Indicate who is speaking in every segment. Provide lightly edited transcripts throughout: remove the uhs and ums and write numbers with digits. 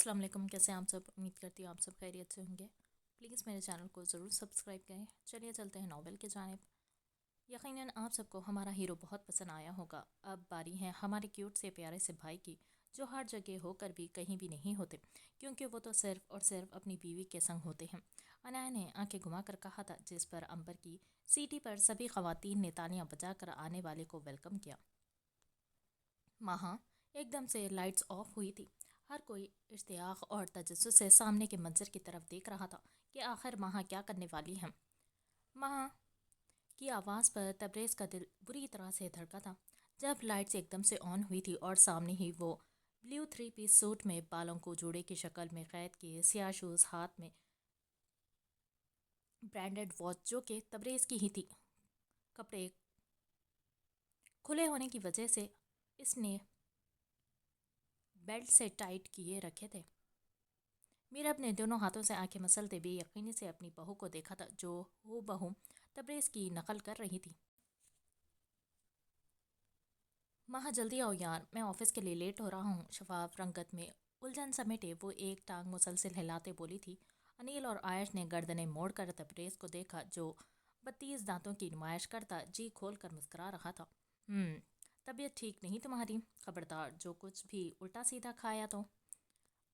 Speaker 1: السلام علیکم، کیسے ہیں آپ سب؟ امید کرتی ہوں آپ سب خیریت سے ہوں گے۔ پلیز میرے چینل کو ضرور سبسکرائب کریں۔ چلیے چلتے ہیں ناول کی جانب۔ یقیناً آپ سب کو ہمارا ہیرو بہت پسند آیا ہوگا۔ اب باری ہے ہمارے کیوٹ سے پیارے سے بھائی کی، جو ہر جگہ ہو کر بھی کہیں بھی نہیں ہوتے، کیونکہ وہ تو صرف اور صرف اپنی بیوی کے سنگ ہوتے ہیں۔ انایا نے آنکھیں گھما کر کہا تھا، جس پر امبر کی سیٹی پر سبھی خواتین نے تالیاں بجا کر آنے والے کو ویلکم کیا۔ وہاں ایک دم سے لائٹس آف ہوئی تھی۔ ہر کوئی اشتیاق اور تجسس سے سامنے کے منظر کی طرف دیکھ رہا تھا کہ آخر ماہا کیا کرنے والی ہے۔ ماہا کی آواز پر تبریز کا دل بری طرح سے دھڑکا تھا جب لائٹس ایک دم سے آن ہوئی تھی اور سامنے ہی وہ بلیو 3 پیس سوٹ میں، بالوں کو جوڑے کی شکل میں قید کیے، سیاہ شوز، ہاتھ میں برانڈڈ واچ جو کہ تبریز کی ہی تھی۔ کپڑے کھلے ہونے کی وجہ سے اس نے بیلٹ سے ٹائٹ کیے رکھے تھے۔ میرب نے دونوں ہاتھوں سے آنکھیں مسلتے بے یقینی سے اپنی بہو کو دیکھا تھا، جو ہو بہو تبریز کی نقل کر رہی تھی۔ ماہا جلدی آؤ یار، میں آفس کے لیے لیٹ ہو رہا ہوں۔ شفاف رنگت میں الجھن سمیٹے وہ ایک ٹانگ مسلسل ہلاتے بولی تھی۔ انیل اور عائش نے گردنیں موڑ کر تبریز کو دیکھا، جو 32 دانتوں کی نمائش کرتا جی کھول کر مسکرا رہا تھا۔ طبیعت ٹھیک نہیں تمہاری؟ خبردار جو کچھ بھی الٹا سیدھا کھایا تو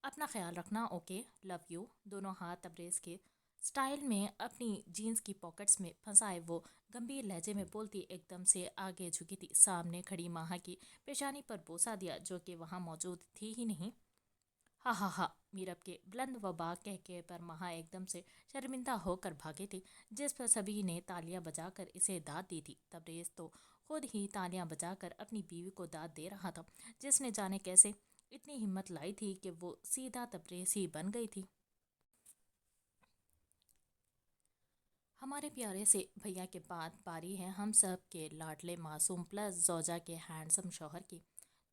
Speaker 1: اپنا خیال رکھنا، اوکے؟ Love you. دونوں ہاتھ تبریز کے سٹائل میں اپنی جینز کی پاکٹس میں پھنسائے وہ گمبھیر لہجے میں بولتی ایک دم سے آگے جھکی تھی۔ سامنے کھڑی ماہا کی پیشانی پر بوسہ دیا، جو کہ وہاں موجود تھی ہی نہیں۔ ہا ہا ہا۔ میرب کے بلند و با کہکہے پر ماہا ایک دم سے شرمندہ ہو کر بھاگی تھی، جس پر سبھی نے تالیاں بجا کر اسے داد دی تھی۔ تبریز تو خود ہی تالیاں بجا کر اپنی بیوی کو داد دے رہا تھا، جس نے جانے کیسے اتنی ہمت لائی تھی کہ وہ سیدھا تبریز ہی بن گئی تھی۔ ہمارے پیارے سے بھیا کے بعد باری ہے ہم سب کے لاڈلے معصوم پلس زوجہ کے ہینڈسم شوہر کی،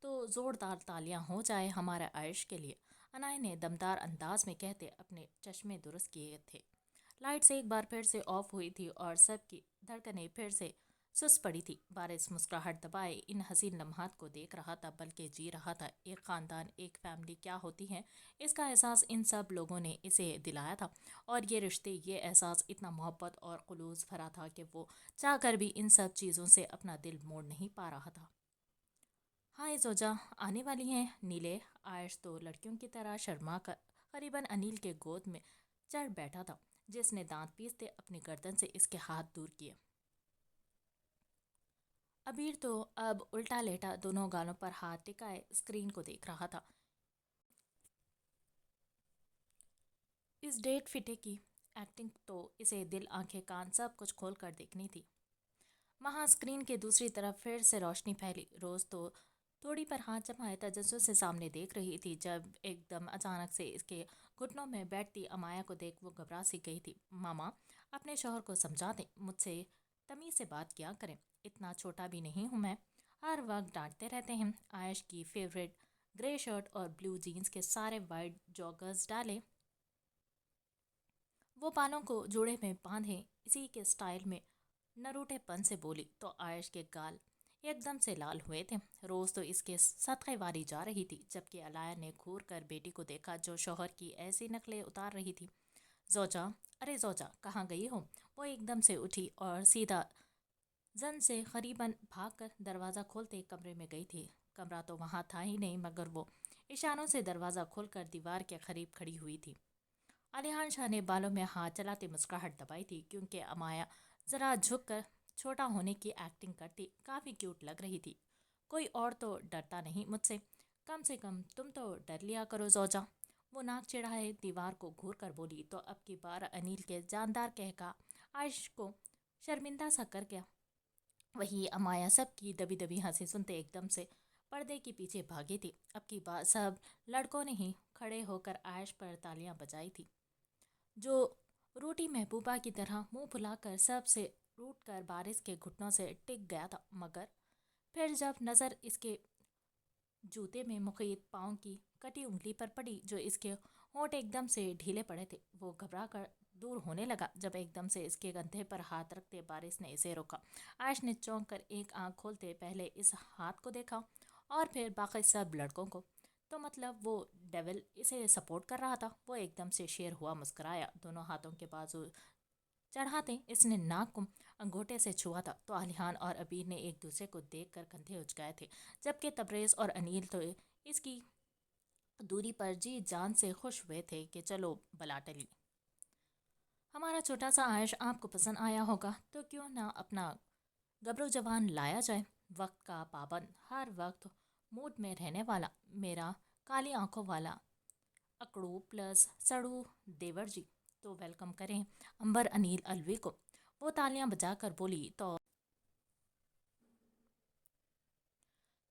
Speaker 1: تو زوردار تالیاں ہو جائے ہمارے عائش کے لیے، انایا نے دمدار انداز میں کہتے اپنے چشمے درست کیے تھے۔ لائٹس ایک بار پھر سے آف ہوئی تھی اور سب کی دھڑکنیں پھر سے سست پڑی تھی۔ بارش مسکراہٹ دبائے ان حسین لمحات کو دیکھ رہا تھا، بلکہ جی رہا تھا۔ ایک خاندان، ایک فیملی کیا ہوتی ہے، اس کا احساس ان سب لوگوں نے اسے دلایا تھا، اور یہ رشتے، یہ احساس اتنا محبت اور خلوص بھرا تھا کہ وہ چاہ کر بھی ان سب چیزوں سے اپنا دل موڑ نہیں پا رہا تھا۔ ہائے زوجہ آنے والی ہیں نیلے؟ عائش تو لڑکیوں کی طرح شرما کر قریباً انیل کے گود میں چڑھ بیٹھا تھا، جس نے دانت پیستے اپنی گردن سے اس کے ہاتھ دور کیے۔ ابیر تو اب الٹا لیٹا دونوں گالوں پر ہاتھ ٹکائے اسکرین کو دیکھ رہا تھا۔ اس ڈیٹ فٹے کی ایکٹنگ تو اسے دل، آنکھیں، کان سب کچھ کھول کر دیکھنی تھی۔ وہاں اسکرین کے دوسری طرف پھر سے روشنی پھیلی۔ روز تو توڑی پر ہاتھ جمائے تجسس سے سامنے دیکھ رہی تھی، جب ایک دم اچانک سے اس کے گھٹنوں میں بیٹھتی امایا کو دیکھ وہ گھبرا سی گئی تھی۔ ماما اپنے شوہر کو سمجھا دیں، مجھ سے تمیز سے بات کیا کریں، اتنا چھوٹا بھی نہیں ہوں میں، ہر وقت ڈانٹتے رہتے ہیں۔ عائش کی فیوریٹ گرے شرٹ اور بلیو جینز کے سارے وائٹ جوگرز ڈالے، وہ بالوں کو جوڑے میں باندھے اسی کے سٹائل میں نروٹے پن سے بولی، تو عائش کے گال ایک دم سے لال ہوئے تھے۔ روز تو اس کے صدقے واری جا رہی تھی، جبکہ الایا نے گھور کر بیٹی کو دیکھا، جو شوہر کی ایسی نقلیں اتار رہی تھی۔ زوجہ، ارے زوجہ کہاں گئی ہو؟ وہ ایک دم سے اٹھی اور سیدھا زن سے قریباً بھاگ کر دروازہ کھولتے کمرے میں گئی تھی۔ کمرہ تو وہاں تھا ہی نہیں، مگر وہ اشاروں سے دروازہ کھول کر دیوار کے قریب کھڑی ہوئی تھی۔ علیحان شاہ نے بالوں میں ہاتھ چلاتے مسکراہٹ دبائی تھی، کیونکہ امایا ذرا جھک کر چھوٹا ہونے کی ایکٹنگ کرتی کافی کیوٹ لگ رہی تھی۔ کوئی اور تو ڈرتا نہیں مجھ سے کم تم تو ڈر لیا کرو زوجہ، وہ ناک چڑھائے دیوار کو گھور کر بولی، تو اب کی بار انیل کے جاندار کہکا عائش کو شرمندہ سا کر گیا۔ وہی امایا سب کی دبی دبی ہنسی سنتے ایک دم سے پردے کے پیچھے بھاگی تھی۔ اب کی بار سب لڑکوں نے ہی کھڑے ہو کر عائش پر تالیاں بجائی تھی، جو روٹی محبوبہ کی طرح منہ پھلا کر سب سے روٹ کر بارش کے گھٹنوں سے ٹک گیا تھا۔ مگر پھر جب نظر اس کے جوتے میں مقید پاؤں کی کٹی انگلی پر پڑی، جو اس کے ہونٹ ایک دم سے ڈھیلے پڑے تھے، وہ گھبرا کر دور ہونے لگا۔ جب ایک دم سے اس کے کندھے پر ہاتھ رکھتے بارش نے اسے روکا، عائش نے چونک کر ایک آنکھ کھولتے پہلے اس ہاتھ کو دیکھا اور پھر باقی سب لڑکوں کو۔ تو مطلب وہ डेविल इसे सपोर्ट कर रहा था। वो एकदम से शेर हुआ मुस्कुराया, दोनों हाथों के बाजू चढ़ाते इसने नाक को अंगूठे से छुआ था। तो आलियान और अबीर ने एक दूसरे को देखकर कंधे उचकाए थे, जबकि तबरेज़ और अनील तो इसकी दूरी पर जी जान से खुश हुए थे कि चलो बला टली। हमारा छोटा सा आयश आपको पसंद आया होगा तो क्यों ना अपना गबरू जवान लाया जाए। वक्त का पाबंद, हर वक्त मूड में रहने वाला, मेरा काली आंखों वाला अकड़ू प्लस सड़ू देवर जी। तो वेलकम करें अंबर अनील अलवी को। वो तालियां बजाकर बोली तो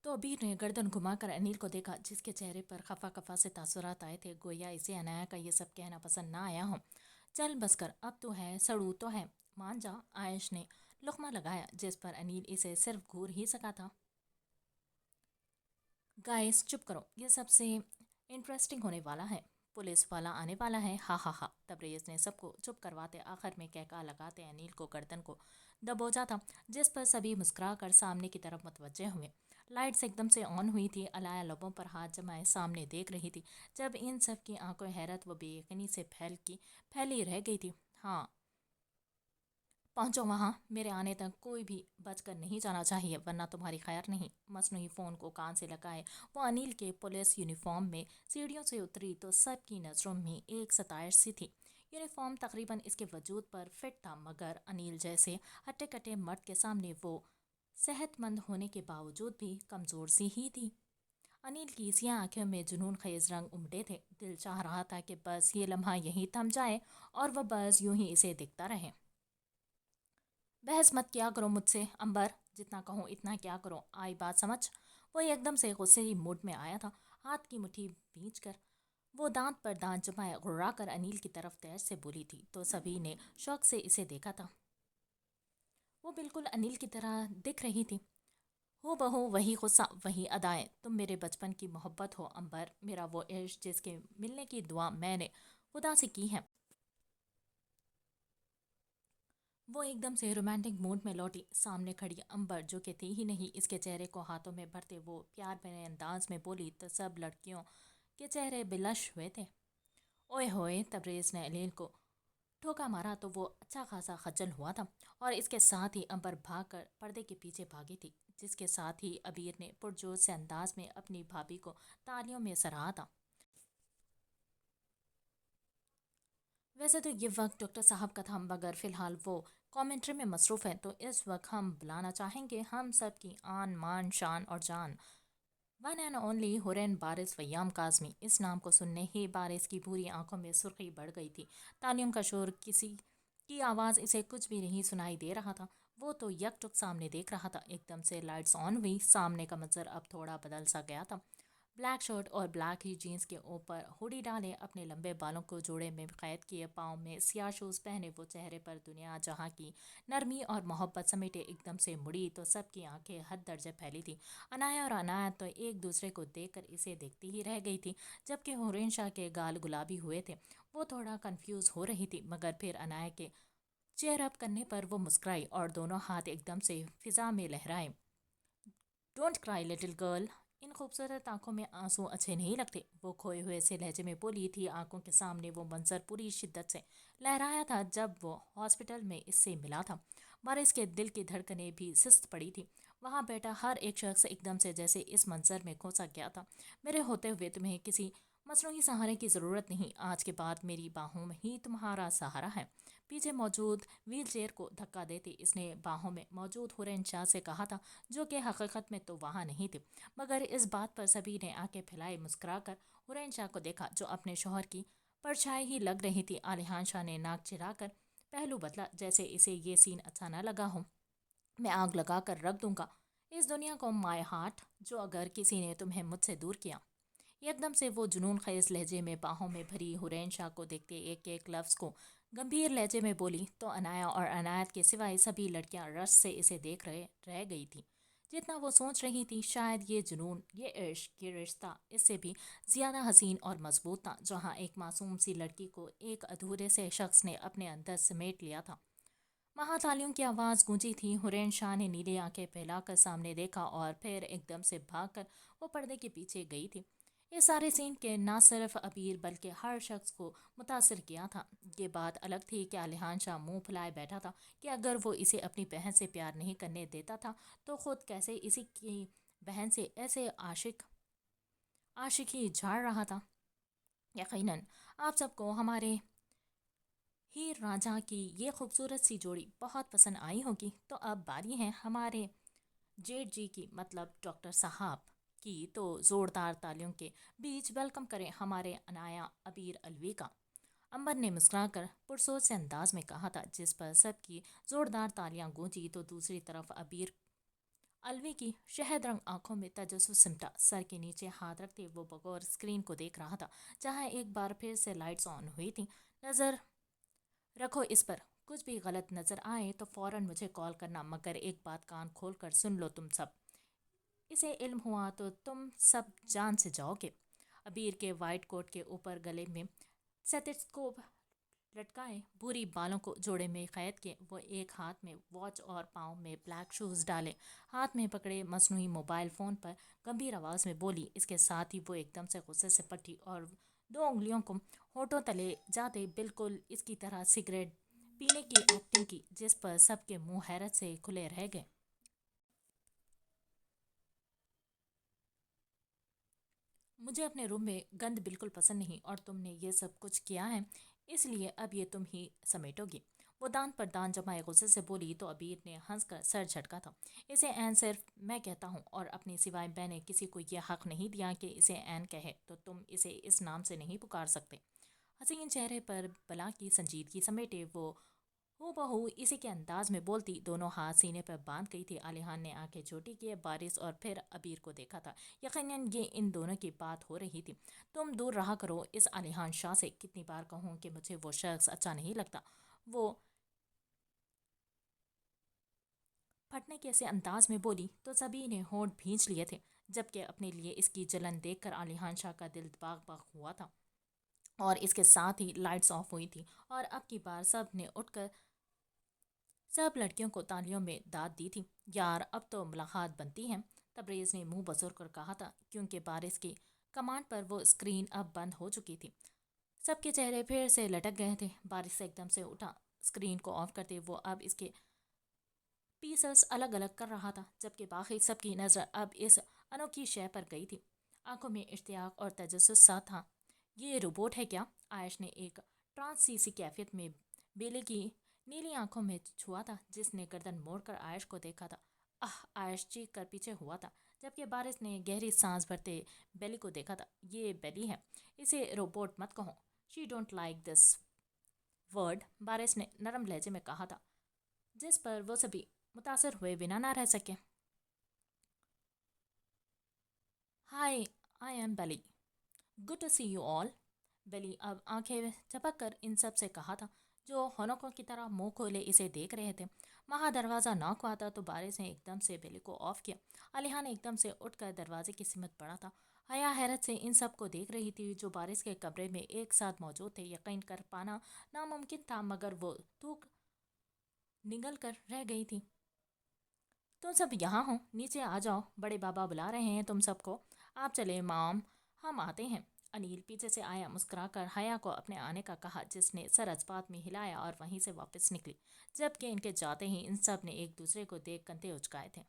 Speaker 1: अबीर ने गर्दन घुमाकर अनिल को देखा, जिसके चेहरे पर खफा खफा से तासुरात आए थे, गोया इसे अनाया का ये सब कहना पसंद ना आया हो। चल बस कर, अब तो है, सड़ू तो है, मान जा। आयश ने लुकमा लगाया, जिस पर अनिल इसे सिर्फ घूर ही सका था। गाइस चुप करो, ये सबसे इंटरेस्टिंग होने वाला है। पुलिस वाला आने वाला है, हा हा हा। तबरेज ने सबको चुप करवाते आखिर में कहका लगाते अनिल को गर्दन को दबोचा था, जिस पर सभी मुस्कुरा कर सामने की तरफ मुतवज्जे हुए। लाइट्स एकदम से ऑन हुई थी। अलाया लबों पर हाथ जमाए सामने देख रही थी, जब इन सब की आंखों हैरत व बेयकीनी से फैली रह गई थी। हाँ पहुंचो वहाँ, मेरे आने तक कोई भी बचकर नहीं जाना चाहिए, वरना तुम्हारी खैर नहीं। मसनूई फ़ोन को कान से लगाए वो अनिल के पुलिस यूनिफॉर्म में सीढ़ियों से उतरी तो सबकी नज़रों में एक सताइश सी थी। यूनिफॉर्म तकरीबन इसके वजूद पर फिट था, मगर अनिल जैसे हट्टे कट्टे मर्द के सामने वो सेहतमंद होने के बावजूद भी कमज़ोर सी ही थी। अनिल की सियाह आंखों में जुनून खेज रंग उमड़े थे। दिल चाह रहा था कि बस ये लम्हा यहीं थम जाए और वह बस यूं ही इसे दिखता रहे। बहस मत किया करो मुझसे अंबर, जितना कहूँ इतना क्या करो, आई बात समझ। वो एकदम से गुस्से की मूड में आया था। हाथ की मुट्ठी भींच कर वो दांत पर दांत जमाए गुर्रा कर अनिल की तरफ तेज से बोली थी, तो सभी ने शौक से इसे देखा था। वो बिल्कुल अनिल की तरह दिख रही थी, हो बहू वही गुस्सा वही अदाएं। तुम मेरे बचपन की मोहब्बत हो अंबर, मेरा वो इश्क जिसके मिलने की दुआ मैंने खुदा से की है। वो एकदम से रोमांटिक मूड में लौटी। सामने खड़ी अंबर, जो कि थी ही नहीं, इसके चेहरे को हाथों में भरते वो प्यार भरे अंदाज में बोली तो सब लड़कियों के चेहरे बिलश हुए थे। ओए होए, तबरेज ने अलील को ठोका मारा तो वो अच्छा खासा खज्जल हुआ था, और इसके साथ ही अंबर भाग कर पर्दे के पीछे भागी थी, जिसके साथ ही अबीर ने पुरजोर से अंदाज में अपनी भाभी को तालियों में सराहा था। वैसे तो ये वक्त डॉक्टर साहब का था, मगर फिलहाल वो कमेंट्री में मसरूफ़ है, तो इस वक्त हम बुलाना चाहेंगे हम सब की आन मान शान और जान, वन एंड ओनली हुरैन बारिस वयाम काज़मी। इस नाम को सुनने ही बारिस की पूरी आंखों में सुर्खी बढ़ गई थी। तालियों का शोर, किसी की आवाज़ इसे कुछ भी नहीं सुनाई दे रहा था। वो तो यकटुक सामने देख रहा था। एकदम से लाइट्स ऑन हुई। सामने का मंजर अब थोड़ा बदल सा गया था। ब्लैक शर्ट और ब्लैक ही जीन्स के ऊपर हुडी डाले, अपने लंबे बालों को जोड़े में कैद किए, पाँव में सियाह शूज़ पहने, वो चेहरे पर दुनिया जहाँ की नरमी और मोहब्बत समेटे एकदम से मुड़ी तो सबकी आंखें हद दर्जे फैली थी। अनाया और अनायत तो एक दूसरे को देखकर इसे देखती ही रह गई थी, जबकि हुरैन शाह के गाल गुलाबी हुए थे। वो थोड़ा कंफ्यूज हो रही थी, मगर फिर अनाया के चेयर अप करने पर वो मुस्कुराई और दोनों हाथ एकदम से फिजा में लहराए। डोंट क्राई लिटिल गर्ल, इन खूबसूरत आंखों में आंसू अच्छे नहीं लगते, वो खोए हुए से लहजे में बोली थी। आंखों के सामने वो मंजर पूरी शिद्दत से लहराया था जब वो हॉस्पिटल में इससे मिला था। बारिश के दिल की धड़कनें भी सुस्त पड़ी थी। वहाँ बैठा हर एक शख्स एकदम से जैसे इस मंजर में खोसा गया था। मेरे होते हुए तुम्हें किसी मसनूई सहारे की ज़रूरत नहीं, आज के बाद मेरी बाहों में ही तुम्हारा सहारा है। पीछे मौजूद व्हील चेयर को धक्का देती इसने बाहों में मौजूद हुरैन शाह से कहा था, जो कि हकीकत में तो वहाँ नहीं थे, मगर इस बात पर सभी ने आंखें फैलाई मुस्कुराकर हुरैन शाह को देखा, जो अपने शौहर की परछाई ही लग रही थी। आलियान शाह ने नाक चिराकर पहलू बदला, जैसे इसे ये सीन अच्छा न लगा हो। मैं आग लगा कर रख दूंगा इस दुनिया को, माय हार्ट, जो अगर किसी ने तुम्हें मुझसे दूर किया। एकदम से वो जुनून खेज लहजे में बाहों में भरी हुरैन शाह को देखते एक एक लफ्ज़ को गंभीर लहजे में बोली तो अनाया और अनायत के सिवाय सभी लड़कियां रस से इसे देख रहे रह गई थी। जितना वो सोच रही थी, शायद ये जुनून, ये इश्क, ये रिश्ता इससे भी ज़्यादा हसीन और मजबूत था, जहाँ एक मासूम सी लड़की को एक अधूरे से शख्स ने अपने अंदर समेट लिया था। महातालियों की आवाज़ गूंजी थी। हुरैन शाह ने नीली आंखें फैलाकर सामने देखा और फिर एकदम से भागकर वो पर्दे के पीछे गई थी। یہ سارے سین کے نہ صرف ابیر بلکہ ہر شخص کو متاثر کیا تھا۔ یہ بات الگ تھی کہ علیحان شاہ منہ پھلائے بیٹھا تھا کہ اگر وہ اسے اپنی بہن سے پیار نہیں کرنے دیتا تھا تو خود کیسے اسی کی بہن سے ایسے عاشقی جھاڑ رہا تھا۔ یقیناً آپ سب کو ہمارے ہیر راجہ کی یہ خوبصورت سی جوڑی بہت پسند آئی ہوگی، تو اب باری ہے ہمارے جیٹ جی کی، مطلب ڈاکٹر صاحب کی، تو زوردار تالیوں کے بیچ ویلکم کریں ہمارے عنایا ابیر الوی کا۔ امبر نے مسکرا کر پرسوچ سے انداز میں کہا تھا، جس پر سب کی زوردار تالیاں گونجی تو دوسری طرف ابیر الوی کی شہد رنگ آنکھوں میں تجسس سمٹا۔ سر کے نیچے ہاتھ رکھتے وہ بغور اسکرین کو دیکھ رہا تھا، جہاں ایک بار پھر سے لائٹس آن ہوئی تھیں۔ نظر رکھو اس پر، کچھ بھی غلط نظر آئے تو فوراً مجھے کال کرنا، مگر ایک بات کان کھول کر سن لو تم سب، اسے علم ہوا تو تم سب جان سے جاؤ گے۔ ابیر کے وائٹ کوٹ کے اوپر گلے میں سیتھسکوپ لٹکائے بھوری بالوں کو جوڑے میں قید کیے، وہ ایک ہاتھ میں واچ اور پاؤں میں بلیک شوز ڈالے ہاتھ میں پکڑے مصنوعی موبائل فون پر گمبھیر آواز میں بولی۔ اس کے ساتھ ہی وہ ایک دم سے غصے سے پٹی اور 2 انگلیوں کو ہونٹوں تلے جاتے بالکل اس کی طرح سگریٹ پینے کی ایکٹنگ کی، جس پر سب کے منہ حیرت سے کھلے رہ گئے۔ مجھے اپنے روم میں گند بالکل پسند نہیں، اور تم نے یہ سب کچھ کیا ہے، اس لیے اب یہ تم ہی سمیٹو گی۔ وہ دان پر دان جمائے غصے سے بولی تو ابیر نے ہنس کر سر جھٹکا تھا۔ اسے عین صرف میں کہتا ہوں، اور اپنے سوائے میں نے کسی کو یہ حق نہیں دیا کہ اسے عین کہے، تو تم اسے اس نام سے نہیں پکار سکتے۔ حسین چہرے پر بلا کی سنجیدگی سمیٹے وہ ہو بہو اسی کے انداز میں بولتی، دونوں ہاتھ سینے پر باندھ گئی تھی۔ علیحان نے آنکھیں چھوٹی کیے، بارش اور پھر ابیر کو دیکھا تھا۔ یقیناً یہ ان دونوں کی بات ہو رہی تھی۔ تم دور رہا کرو اس علیحان شاہ سے، کتنی بار کہوں کہ مجھے وہ شخص اچھا نہیں لگتا۔ وہ پھٹنے کے سے انداز میں بولی تو سبھی نے ہونٹ بھینچ لیے تھے، جبکہ اپنے لیے اس کی جلن دیکھ کر علیحان شاہ کا دل باغ باغ ہوا تھا۔ اور اس کے ساتھ ہی لائٹس آف ہوئی تھی، اور اب کی بار سب نے اٹھ کر سب لڑکیوں کو تالیوں میں داد دی تھی۔ یار اب تو ملاقات بنتی ہے، تبریز نے منہ بسور کر کہا تھا، کیونکہ بارش کی کمانڈ پر وہ اسکرین اب بند ہو چکی تھی۔ سب کے چہرے پھر سے لٹک گئے تھے۔ بارش سے ایک دم سے اٹھا اسکرین کو آف کرتے وہ اب اس کے پیسز الگ الگ کر رہا تھا، جبکہ باقی سب کی نظر اب اس انوکھی شے پر گئی تھی۔ آنکھوں میں اشتیاق اور تجسس سا تھا۔ یہ روبوٹ ہے کیا؟ عائش نے ایک ٹرانس سی کیفیت میں بیلے کی نیلی آنکھوں میں چھوا تھا، جس نے گردن موڑ کر عائش کو دیکھا تھا۔ عائش چیخ کر پیچھے ہوا تھا، جبکہ بارش نے گہری سانس بھرتے بیلی کو دیکھا تھا۔ یہ بیلی ہے، اسے روبوٹ مت کہو، she don't like this word, بارش نے نرم لہجے میں کہا تھا، جس پر وہ سبھی متاثر ہوئے بنا نہ رہ سکے۔ Hi, I am Billie, good to see you all. Billie اب آنکھیں جھپک کر ان سب سے کہا تھا، جو ہونکوں کی طرح منہ کھولے اسے دیکھ رہے تھے۔ وہاں دروازہ ناک ہوا تھا تو بارش نے ایک دم سے بیلی کو آف کیا۔ علیحان ایک دم سے اٹھ کر دروازے کی سمت بڑھا تھا۔ حیا حیرت سے ان سب کو دیکھ رہی تھی جو بارش کے کمرے میں ایک ساتھ موجود تھے۔ یقین کر پانا ناممکن تھا، مگر وہ تھوک نگل کر رہ گئی تھی۔ تم سب یہاں ہو، نیچے آ جاؤ، بڑے بابا بلا رہے ہیں تم سب کو۔ آپ چلے مام، ہم آتے ہیں۔ انیل پیچھے سے آیا، مسکرا کر حیا کو اپنے آنے کا کہا، جس نے سر جذبات میں ہلایا اور وہیں سے واپس نکلی، جبکہ ان کے جاتے ہی ان سب نے ایک دوسرے کو دیکھ کندھے اچکائے تھے۔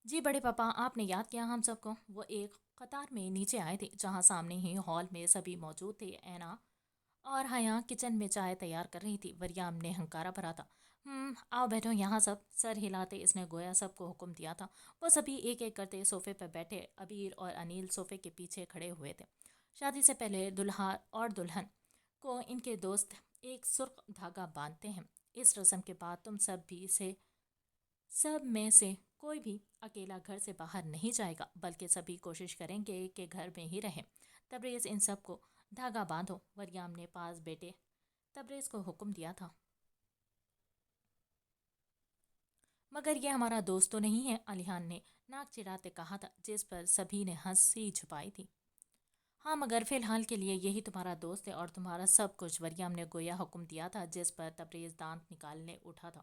Speaker 1: جی بڑے پاپا، آپ نے یاد کیا ہم سب کو۔ وہ ایک قطار میں نیچے آئے تھے، جہاں سامنے ہی ہال میں سبھی موجود تھے۔ اینا اور حیا کچن میں چائے تیار کر رہی تھی۔ وریام نے ہنکارا بھرا تھا، آؤ بیٹھو یہاں سب۔ سر ہلاتے اس نے گویا سب کو حکم دیا تھا۔ وہ سبھی ایک ایک کرتے صوفے پر بیٹھے۔ ابیر اور انیل صوفے کے پیچھے کھڑے ہوئے تھے۔ شادی سے پہلے دلہا اور دلہن کو ان کے دوست ایک سرخ دھاگا باندھتے ہیں۔ اس رسم کے بعد تم سب میں سے کوئی بھی اکیلا گھر سے باہر نہیں جائے گا، بلکہ سبھی کوشش کریں گے کہ گھر میں ہی رہیں۔ تبریز ان سب کو دھاگا باندھو، وریام نے پاس بیٹے تبریز کو حکم دیا تھا۔ مگر یہ ہمارا دوست تو نہیں ہے، علیحان نے ناک چڑھاتے کہا تھا، جس پر سبھی نے ہنسی چھپائی تھی۔ ہاں مگر فی الحال کے لیے یہی تمہارا دوست ہے اور تمہارا سب کچھ، وریام نے گویا حکم دیا تھا، جس پر تبریز دانت نکالنے اٹھا تھا۔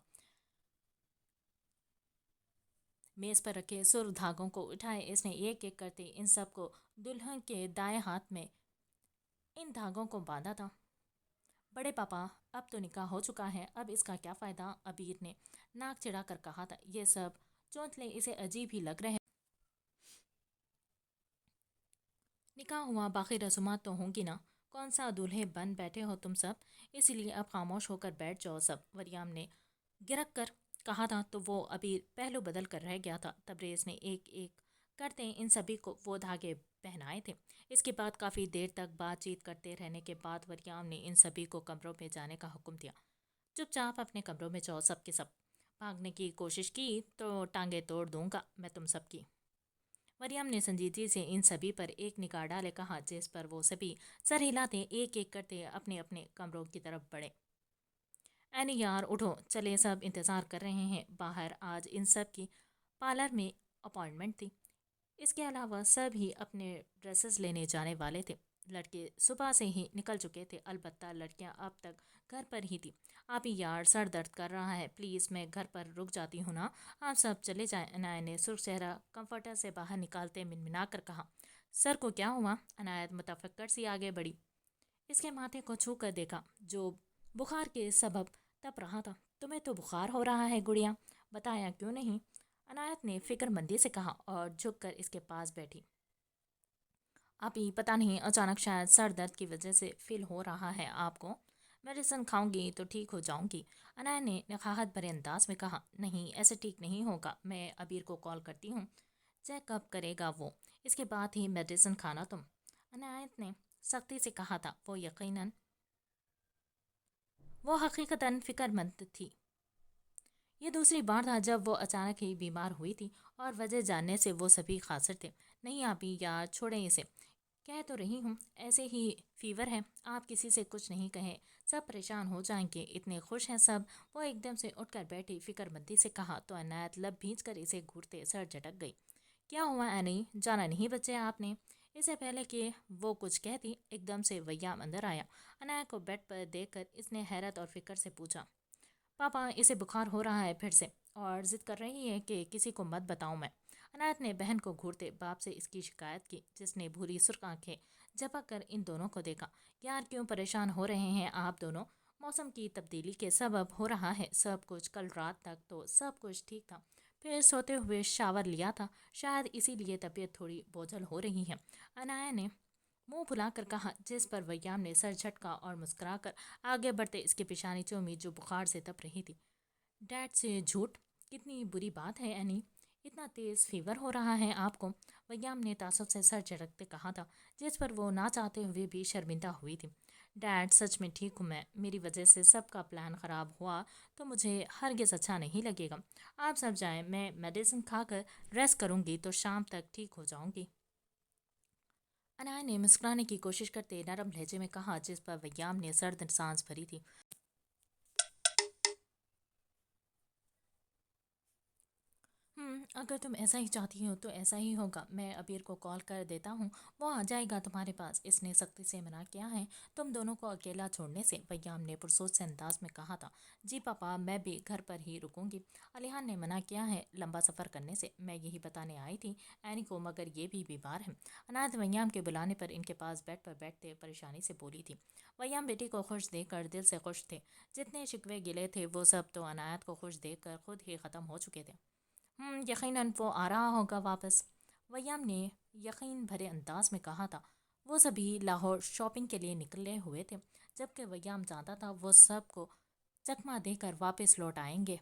Speaker 1: मेज़ पर रखे सुर्ख धागों को उठाए इसने एक एक करते इन सब को दुल्हन के दाएं हाथ में इन धागों को बांधा था। बड़े पापा, अब तो निकाह हो चुका है, अब इसका क्या फ़ायदा? अबीर ने नाक चिढ़ा कर कहा था। ये सब चौंतले इसे अजीब ही लग रहे। निकाह हुआ, बाकी रसूमात तो होंगी ना। कौन सा दूल्हे बन बैठे हो तुम सब, इसीलिए अब खामोश होकर बैठ जाओ सब, मरियम ने गिरक कर कहा था। तो वो अभी पहलू बदल कर रह गया था। तबरेज़ ने एक एक करते इन सभी को वो धागे पहनाए थे। इसके बाद काफ़ी देर तक बातचीत करते रहने के बाद मरियम ने इन सभी को कमरों में जाने का हुक्म दिया। चुपचाप अपने कमरों में जाओ सब के सब। भागने की कोशिश की तो टांगे तोड़ दूंगा मैं तुम सबकी। मरियम ने संजीदगी से इन सभी पर एक निगाह डाले कहा, जिस पर वो सभी सर हिलाते एक एक करते अपने अपने कमरों की तरफ बढ़े। एनी यार उठो, चले सब इंतज़ार कर रहे हैं बाहर, आज इन सब की पार्लर में अपॉइंटमेंट थी। इसके अलावा सब ही अपने ड्रेसेस लेने जाने वाले थे। लड़के सुबह से ही निकल चुके थे, अलबत्ता लड़कियां अब तक घर पर ही थी। आप ही यार, सर दर्द कर रहा है, प्लीज़ मैं घर पर रुक जाती हूँ ना, आप सब चले जाएं। अनाया ने सुर्ख चेहरा कंफर्टर से बाहर निकालते मिनमिना कर कहा। सर को क्या हुआ? अनायत मुतफक्कर सी आगे बढ़ी। इसके माथे को छू कर देखा जो बुखार के सबब तप रहा था। तुम्हें तो बुखार हो रहा है गुड़िया, बताया क्यों नहीं? अनायत ने फिक्रमंदी से कहा और झुककर इसके पास बैठी। आप ही पता नहीं, अचानक शायद सर दर्द की वजह से फील हो रहा है आपको। मेडिसिन खाऊंगी तो ठीक हो जाऊंगी, अनाया ने नखाहत भरे अंदाज में कहा। नहीं, ऐसे ठीक नहीं होगा, मैं अबीर को कॉल करती हूँ, चेकअप करेगा वो, इसके बाद ही मेडिसिन खाना तुम, अनायत ने सख्ती से कहा था। वो हकीकतन फिक्रमंद थी। ये दूसरी बार था जब वो अचानक ही बीमार हुई थी और वजह जानने से वो सभी खासर थे। नहीं आप ही यार, छोड़ें इसे, कह तो रही हूँ, ऐसे ही फीवर है, आप किसी से कुछ नहीं कहें, सब परेशान हो जाएंगे, इतने खुश हैं सब। वो एकदम से उठकर बैठी, फिक्रमंदी से कहा तो अनायत लब भींच कर इसे घूरते सर झटक गई। क्या हुआ एनी, जाना नहीं बच्चे आपने? इससे पहले कि वो कुछ कहती एकदम से वैयाम अंदर आया। अनाया को बेड पर देखकर इसने हैरत और फिक्र से पूछा, पापा इसे बुखार हो रहा है फिर से और जिद कर रही है कि किसी को मत बताऊं मैं। अनायत ने बहन को घूरते बाप से इसकी शिकायत की, जिसने भूरी सुर्ख आंखें झपक कर इन दोनों को देखा। यार क्यों परेशान हो रहे हैं आप दोनों? मौसम की तब्दीली के सबब हो रहा है सब कुछ। कल रात तक तो सब कुछ ठीक था, फिर सोते हुए शावर लिया था, शायद इसीलिए तबीयत थोड़ी बोझल हो रही है, अनाया ने मुंह फुलाकर कहा, जिस पर वैयाम ने सर झटका और मुस्कुराकर आगे बढ़ते इसकी पेशानी चूमी जो बुखार से तप रही थी। डैड से झूठ, कितनी बुरी बात है एनी, इतना तेज़ फीवर हो रहा है आपको? वैयाम ने तासुब से सर झटकते कहा था, जिस पर वो ना चाहते हुए भी शर्मिंदा हुई थी। डैड सच में ठीक हूँ मैं, मेरी वजह से सबका प्लान ख़राब हुआ तो मुझे हरगिज़ अच्छा नहीं लगेगा। आप सब जाएं, मैं मेडिसिन खाकर रेस्ट करूँगी तो शाम तक ठीक हो जाऊँगी, अनाया ने मुस्कुराने की कोशिश करते नरम लहजे में कहा, जिस पर वैयाम ने सर्द सांस भरी थी। अगर तुम ऐसा ही चाहती हो तो ऐसा ही होगा, मैं अबीर को कॉल कर देता हूँ, वो आ जाएगा तुम्हारे पास, इसने सख्ती से मना किया है तुम दोनों को अकेला छोड़ने से, वैयाम ने पुरसोच से अंदाज में कहा था। जी पापा, मैं भी घर पर ही रुकूंगी, अलिहान ने मना किया है लंबा सफ़र करने से, मैं यही बताने आई थी एनी को, मगर ये भी बीमार है। अनाथ वैयाम के बुलाने पर इनके पास बेड पर बैठते परेशानी से बोली थी। वैयाम बेटी को खुश देखकर दिल से खुश थे, जितने शिकवे गिले थे वो सब तो अनायत को खुश देखकर खुद ही ख़त्म हो चुके थे। यकीनन वो आ रहा होगा वापस, वैयाम ने यकीन भरे अंदाज में कहा था। वो सभी लाहौर शॉपिंग के लिए निकले हुए थे, जबकि वैयाम जानता था वो सबको चकमा देकर वापस लौट आएंगे।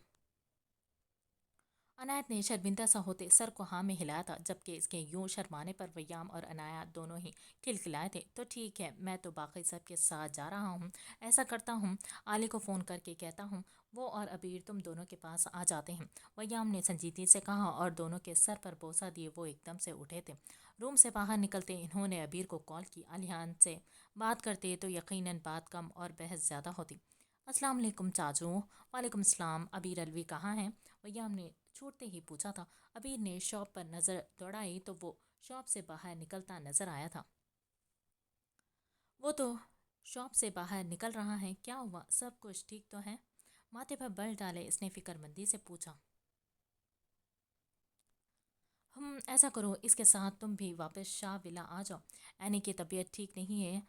Speaker 1: अनायत ने शर्मिंदा सा होते सर को हाँ में हिलाया था, जबकि इसके यूं शर्माने पर वैयाम और अनाया दोनों ही खिलखिलाए थे। तो ठीक है, मैं तो बाकी सब के साथ जा रहा हूँ, ऐसा करता हूँ आली को फ़ोन करके कहता हूँ वो और अबीर तुम दोनों के पास आ जाते हैं, वैयाम ने संजीदगी से कहा और दोनों के सर पर बोसा दिए वो एकदम से उठे थे। रूम से बाहर निकलते इन्होंने अबीर को कॉल की। अलिहान से बात करते तो यकीनन बात कम और बहस ज़्यादा होती। अस्सलाम वालेकुम चाचू। वालेकुम सलाम, अबीर अलवी कहाँ हैं? वैयाम ने छूटते ही पूछा था। अबीर ने शॉप पर नज़र दौड़ाई तो वो शॉप से बाहर निकलता नजर आया था। वो तो शॉप से बाहर निकल रहा है, क्या हुआ, सब कुछ ठीक तो है? माथे पर बल डाले इसने फिक्रमंदी से पूछा। ایسا کرو اس کے ساتھ تم بھی واپس شاہ ولا آ جاؤ. اینی کی طبیعت ٹھیک نہیں ہے،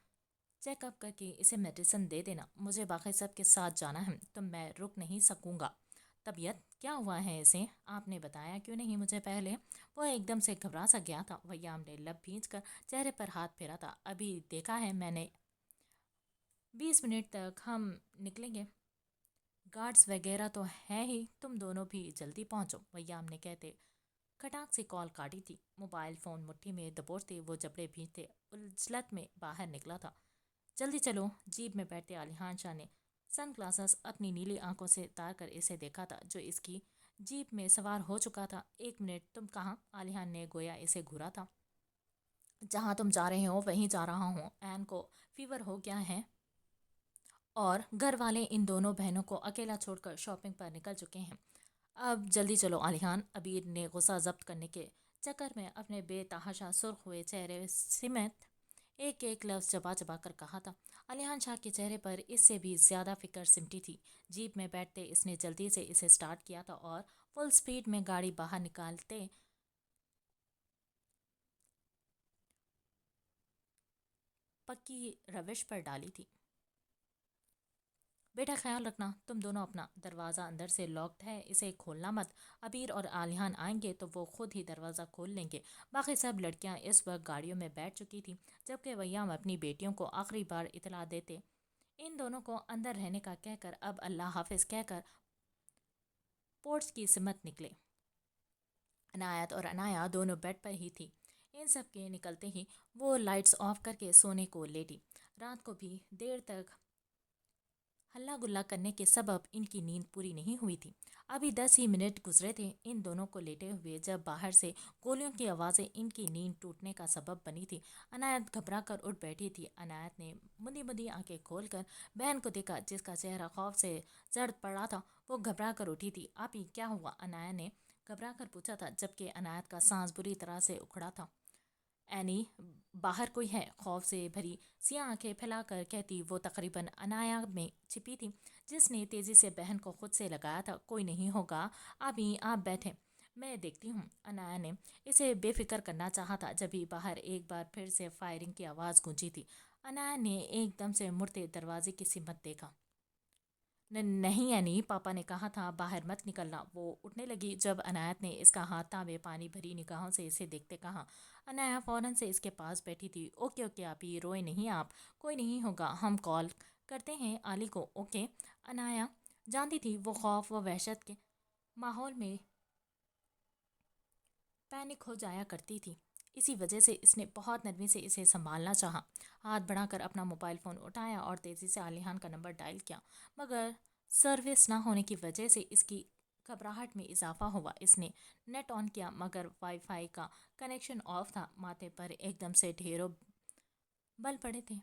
Speaker 1: چیک اپ کر کے اسے میڈیسن دے دینا. مجھے باقی سب کے ساتھ جانا ہے تو میں رک نہیں سکوں گا. طبیعت کیا ہوا ہے اسے؟ آپ نے بتایا کیوں نہیں مجھے پہلے؟ وہ ایک دم سے گھبرا سا گیا تھا. ویام نے لب بھینچ کر چہرے پر ہاتھ پھیرا تھا. ابھی دیکھا ہے میں نے، 20 منٹ تک ہم نکلیں گے، گارڈز وغیرہ تو ہے ہی، تم دونوں بھی جلدی پہنچو. ویام نے کہتے کھٹاک سے کال کاٹی تھی. موبائل فون مٹھی میں دبوچتے وہ جبڑے بھیجتے الجھلت میں باہر نکلا تھا. جلدی چلو. جیپ میں بیٹھتے علیحان شاہ نے سن گلاسز اپنی نیلی آنکھوں سے اتار کر اسے دیکھا تھا جو اس کی جیپ میں سوار ہو چکا تھا. 1 منٹ تم کہاں؟ علیحان نے گویا اسے گھورا تھا. جہاں تم جا رہے ہو وہیں جا رہا ہوں. این کو فیور ہو گیا ہے اور گھر والے ان دونوں بہنوں کو اکیلا چھوڑ کر شاپنگ پر نکل چکے ہیں. اب جلدی چلو علیحان. ابیر نے غصہ ضبط کرنے کے چکر میں اپنے بے تحاشا سرخ ہوئے چہرے سمیت ایک ایک لفظ چبا چبا کر کہا تھا. علیحان شاہ کے چہرے پر اس سے بھی زیادہ فکر سمٹی تھی. جیپ میں بیٹھتے اس نے جلدی سے اسے سٹارٹ کیا تھا اور فل سپیڈ میں گاڑی باہر نکالتے پکی روش پر ڈالی تھی. بیٹا خیال رکھنا، تم دونوں اپنا. دروازہ اندر سے لاکڈ ہے، اسے کھولنا مت. ابیر اور علیحان آئیں گے تو وہ خود ہی دروازہ کھول لیں گے. باقی سب لڑکیاں اس وقت گاڑیوں میں بیٹھ چکی تھیں جبکہ ویام اپنی بیٹیوں کو آخری بار اطلاع دیتے ان دونوں کو اندر رہنے کا کہہ کر اب اللہ حافظ کہہ کر پورٹس کی سمت نکلے. عنایت اور انایا دونوں بیڈ پر ہی تھی. ان سب کے نکلتے ہی وہ لائٹس آف کر کے سونے کو لیٹی. رات کو بھی دیر تک ہلہ گلہ کرنے کے سبب ان کی نیند پوری نہیں ہوئی تھی. ابھی 10 ہی منٹ گزرے تھے ان دونوں کو لیٹے ہوئے جب باہر سے گولیوں کی آوازیں ان کی نیند ٹوٹنے کا سبب بنی تھی. عنایت گھبرا کر اٹھ بیٹھی تھی. عنایت نے مندی مندی آنکھیں کھول کر بہن کو دیکھا جس کا چہرہ خوف سے زرد پڑا تھا. وہ گھبرا کر اٹھی تھی. آپی کیا ہوا؟ عنایت نے گھبرا کر پوچھا تھا جبکہ عنایت کا سانس بری طرح سے اکھڑا تھا. اینی باہر کوئی ہے؟ خوف سے بھری سیاہ آنکھیں پھیلا کر کہتی وہ تقریباً انایا میں چھپی تھی جس نے تیزی سے بہن کو خود سے لگایا تھا. کوئی نہیں ہوگا ابھی، آپ بیٹھیں میں دیکھتی ہوں. انایا نے اسے بے فکر کرنا چاہا تھا جبھی باہر ایک بار پھر سے فائرنگ کی آواز گونجی تھی. انایا نے ایک دم سے مڑتے دروازے کی سمت دیکھا. نہیں اینی، پاپا نے کہا تھا باہر مت نکلنا. وہ اٹھنے لگی جب عنایت نے اس کا ہاتھ تابے پانی بھری نگاہوں سے اسے دیکھتے کہا. انایا فوراً سے اس کے پاس بیٹھی تھی. اوکے اوکے آپی، روئے نہیں آپ، کوئی نہیں ہوگا، ہم کال کرتے ہیں علی کو. اوکے. انایا جانتی تھی وہ خوف و وحشت کے ماحول میں پینک ہو جایا کرتی تھی. اسی وجہ سے اس نے بہت نرمی سے اسے سنبھالنا چاہا. ہاتھ بڑھا کر اپنا موبائل فون اٹھایا اور تیزی سے علیحان کا نمبر ڈائل کیا مگر سروس نہ ہونے کی وجہ سے اس کی گھبراہٹ میں اضافہ ہوا. اس نے نیٹ آن کیا مگر وائی فائی کا کنیکشن آف تھا. ماتھے پر ایک دم سے ڈھیروں بل پڑے تھے.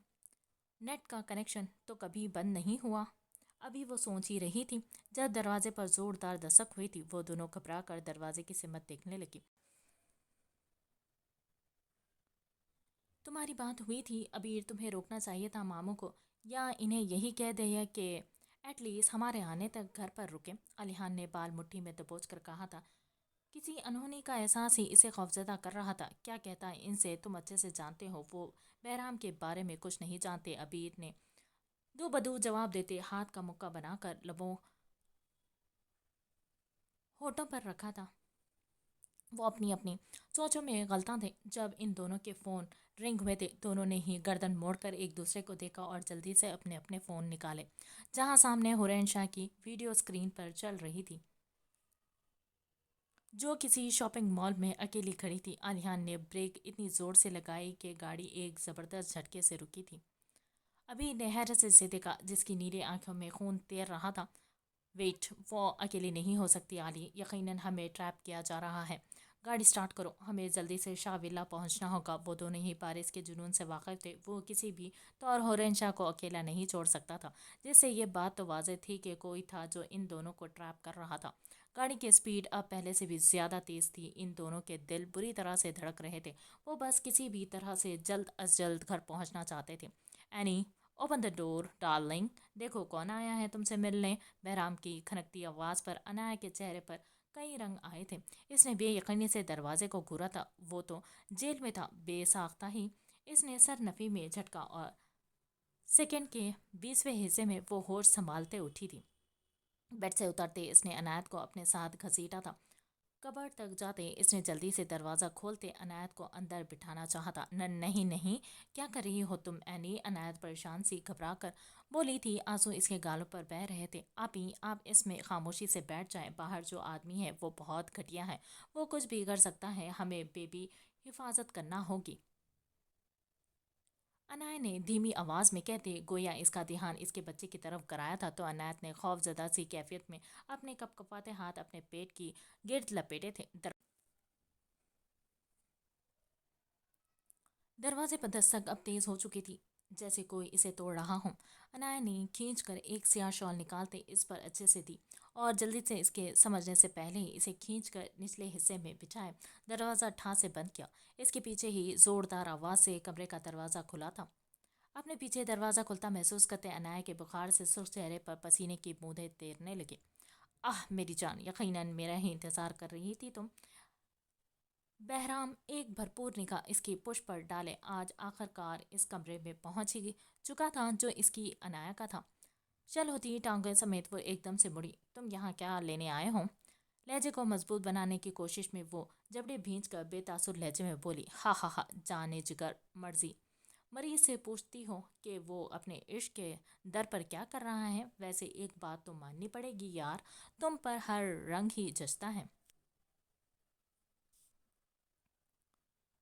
Speaker 1: نیٹ کا کنیکشن تو کبھی بند نہیں ہوا. ابھی وہ سوچ ہی رہی تھی جب دروازے پر زوردار دستک ہوئی تھی. وہ دونوں گھبرا کر دروازے کی سمت دیکھنے لگی. تمہاری بات ہوئی تھی ابیر، تمہیں روکنا چاہیے تھا ماموں کو، یا انہیں یہی کہہ دیا کہ ایٹ لیسٹ ہمارے آنے تک گھر پر رکے. علیحان نے بال مٹھی میں دبوچ کر کہا تھا. کسی انہونی کا احساس ہی اسے خوفزدہ کر رہا تھا. کیا کہتا ہے ان سے؟ تم اچھے سے جانتے ہو وہ بہرام کے بارے میں کچھ نہیں جانتے. ابیر نے دو بدو جواب دیتے ہاتھ کا مکہ بنا کر لبوں ہونٹوں پر رکھا تھا. وہ اپنی اپنی سوچوں میں غلطاں تھے. جب ان دونوں کے فون رنگ ہوئے تھے دونوں نے ہی گردن موڑ کر ایک دوسرے کو دیکھا اور جلدی سے اپنے اپنے فون نکالے جہاں سامنے حورین شاہ کی ویڈیو اسکرین پر چل رہی تھی جو کسی شاپنگ مال میں اکیلی کھڑی تھی. علیحان نے بریک اتنی زور سے لگائی کہ گاڑی ایک زبردست جھٹکے سے رکی تھی. ابھی نے حیرت سے اسے دیکھا جس کی نیلے آنکھوں میں خون تیر رہا تھا. ویٹ، وہ اکیلی نہیں ہو سکتی علی، یقیناً ہمیں ٹریپ کیا جا رہا ہے. گاڑی سٹارٹ کرو، ہمیں جلدی سے شاہ ولا پہنچنا ہوگا. وہ دونوں ہی پارس کے جنون سے واقف تھے. وہ کسی بھی طور حورین شاہ کو اکیلا نہیں چھوڑ سکتا تھا جس سے یہ بات تو واضح تھی کہ کوئی تھا جو ان دونوں کو ٹریپ کر رہا تھا. گاڑی کی سپیڈ اب پہلے سے بھی زیادہ تیز تھی. ان دونوں کے دل بری طرح سے دھڑک رہے تھے. وہ بس کسی بھی طرح سے جلد از جلد گھر پہنچنا چاہتے تھے. Any open the door darling, دیکھو کون آیا ہے تم سے ملنے. بہرام کی کھنکتی آواز پر انایا کے چہرے پر कई रंग आए थे। इसने बेयकीनी से दरवाजे को घूरा था। वो तो जेल में था। बेसाख्ता ही इसने सर नफी में झटका और सेकंड के 20वें हिस्से में वो होश संभालते उठी थी। बेड से उतरते इसने अनायत को अपने साथ घसीटा था। कबर्ड तक जाते इसने जल्दी से दरवाज़ा खोलते अनायत को अंदर बिठाना चाहा। नहीं नहीं, क्या कर रही हो तुम एनी? अनायत परेशान सी घबरा कर बोली थी। आंसू इसके गालों पर बह रहे थे। आप इसमें खामोशी से बैठ जाएं। बाहर जो आदमी है वो बहुत घटिया है। वो कुछ भी कर सकता है। हमें बेबी हिफाजत करना होगी, अनाया ने धीमी आवाज में कहते गोया इसका ध्यान इसके बच्चे की तरफ कराया था। तो अनायत ने खौफजदा सी कैफियत में अपने कपकपाते हाथ अपने पेट की गिर्द लपेटे थे। दरवाजे पर दस्तक अब तेज हो चुकी थी, जैसे कोई इसे तोड़ रहा हो। अनाया ने खींच कर एक स्याह शॉल निकालते इस पर अच्छे से दी और जल्दी से इसके समझने से पहले ही इसे खींच कर निचले हिस्से में बिछाए दरवाज़ा ठा से बंद किया। इसके पीछे ही जोरदार आवाज़ से कमरे का दरवाज़ा खुला था। अपने पीछे दरवाज़ा खुलता महसूस करते अनाया के बुखार से सुर्ख चेहरे पर पसीने की बूंदें तैरने लगी। आह मेरी जान, यकीनन मेरा ही इंतज़ार कर रही थी तुम। बहराम एक भरपूर निगाह इसकी पुष्प पर डाले आज आखिरकार इस कमरे में पहुंच ही चुका था जो इसकी अनाया का था। चल होती टांगों समेत वो एकदम से मुड़ी। तुम यहाँ क्या लेने आए हो? लहजे को मजबूत बनाने की कोशिश में वो जबड़े भींच कर बेतासुर लहजे में बोली। हा हा हा, जाने जिगर मर्जी। मरीज से पूछती हो कि वो अपने इश्क के दर पर क्या कर रहा है। वैसे एक बात तो माननी पड़ेगी यार, तुम पर हर रंग ही जचता है।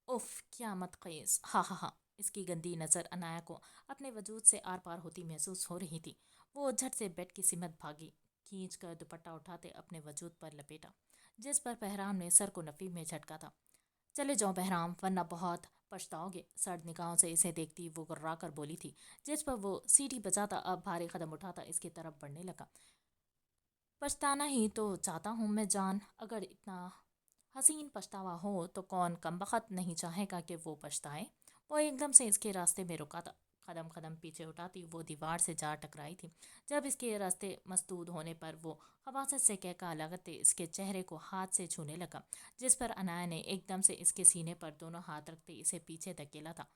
Speaker 1: उफ, क्या मत कयस। हा हा हा। इसकी गंदी नज़र अनाया को अपने वजूद से आर पार होती महसूस हो रही थी। वो झट से बेड की सिमत भागी, खींच कर दुपट्टा उठाते अपने वजूद पर लपेटा, जिस पर बहराम ने सर को नफी में झटका था। चले जाओ बहराम, वरना बहुत पछताओगे। सर्द निगाहों से इसे देखती वो गुर्रा कर बोली थी, जिस पर वो सीटी बजाता अब भारी कदम उठाता इसकी तरफ बढ़ने लगा। पछताना ही तो चाहता हूँ मैं जान। अगर इतना हसीन पछतावा हो तो कौन कमबख्त नहीं चाहेगा कि वो पछताए। वो एकदम से इसके रास्ते में रुका था। कदम कदम पीछे उठाती वो दीवार से जा टकराई थी। जब इसके रास्ते मसदूद होने पर वो खबासत से कहका लगाते इसके चेहरे को हाथ से छूने लगा, जिस पर अनाया ने एकदम से इसके सीने पर दोनों हाथ रखते इसे पीछे धकेला था।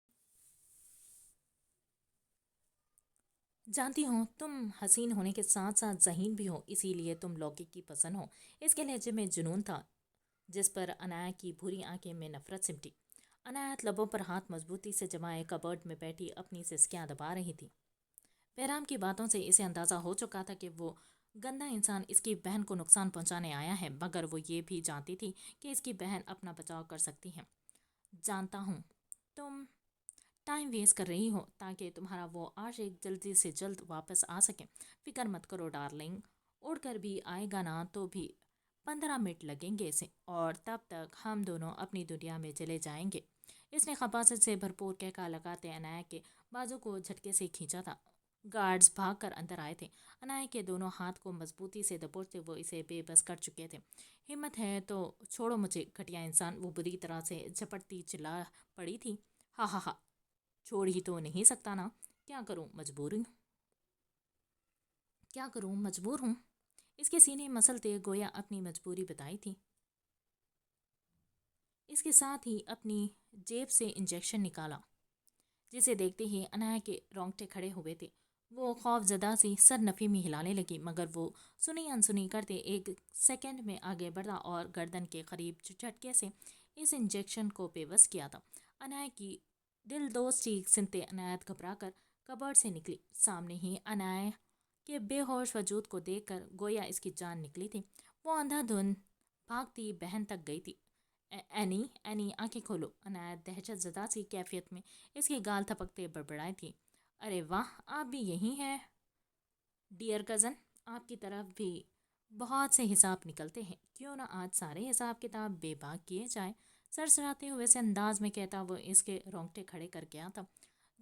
Speaker 1: जानती हूँ तुम हसीन होने के साथ साथ ज़हीन भी हो, इसीलिए तुम लौकी की पसंद हो। इसके लहजे में जुनून था, जिस पर अनाया की भूरी आंखें में नफरत सिमटी। अनायत लबों पर हाथ मजबूती से जमाए कबर्ड में बैठी अपनी सिसकियां दबा रही थी। बहराम की बातों से इसे अंदाज़ा हो चुका था कि वो गंदा इंसान इसकी बहन को नुकसान पहुंचाने आया है, मगर वो ये भी जानती थी कि इसकी बहन अपना बचाव कर सकती है। जानता हूँ तुम टाइम वेस्ट कर रही हो ताकि तुम्हारा वो आशिक जल्दी से जल्द वापस आ सके। फिक्र मत करो डार्लिंग, उड़ कर भी आएगा ना तो भी 15 मिनट लगेंगे इसे, और तब तक हम दोनों अपनी दुनिया में चले जाएंगे। इसने खपासत से भरपूर कहका लगाते अनाया के बाजू को झटके से खींचा था। गार्ड्स भाग कर अंदर आए थे। अनाया के दोनों हाथ को मजबूती से दबोचते वो इसे बेबस कर चुके थे। हिम्मत है तो छोड़ो मुझे, घटिया इंसान, वो बुरी तरह से झपटती चिल्ला पड़ी थी। हा हा हा, छोड़ ही तो नहीं सकता ना। क्या करूं, मजबूर हूं। क्या करूं, मजबूर हूं। इसके सीने मसलते गोया अपनी मजबूरी बताई थी। इसके साथ ही अपनी जेब से इंजेक्शन निकाला, जिसे देखते ही अनाया के रोंगटे खड़े हुए थे। वो खौफजदा सी सर नफ़ी में हिलाने लगी, मगर वो सुनी अनसुनी करते एक सेकंड में आगे बढ़ा और गर्दन के करीब झटके से इस इंजेक्शन को बेबस किया था। अनाया की दिल दोस्त चीख सुनते अनायत घबरा कर कबर्ड से निकली। सामने ही अनाया के बेहोश वजूद को देखकर गोया इसकी जान निकली थी। वो अंधाधुंध भागती बहन तक गई थी। एनी एनी, आंखें खोलो। अनायत दहशत ज़दा सी कैफियत में इसकी गाल थपकते बड़बड़ाई थी। अरे वाह, आप भी यही हैं डियर कज़न। आपकी तरफ भी बहुत से हिसाब निकलते हैं, क्यों ना आज सारे हिसाब किताब बेबाक किए जाए। सरसराते हुए से अंदाज में कहता वो इसके रोंगटे खड़े कर गया था।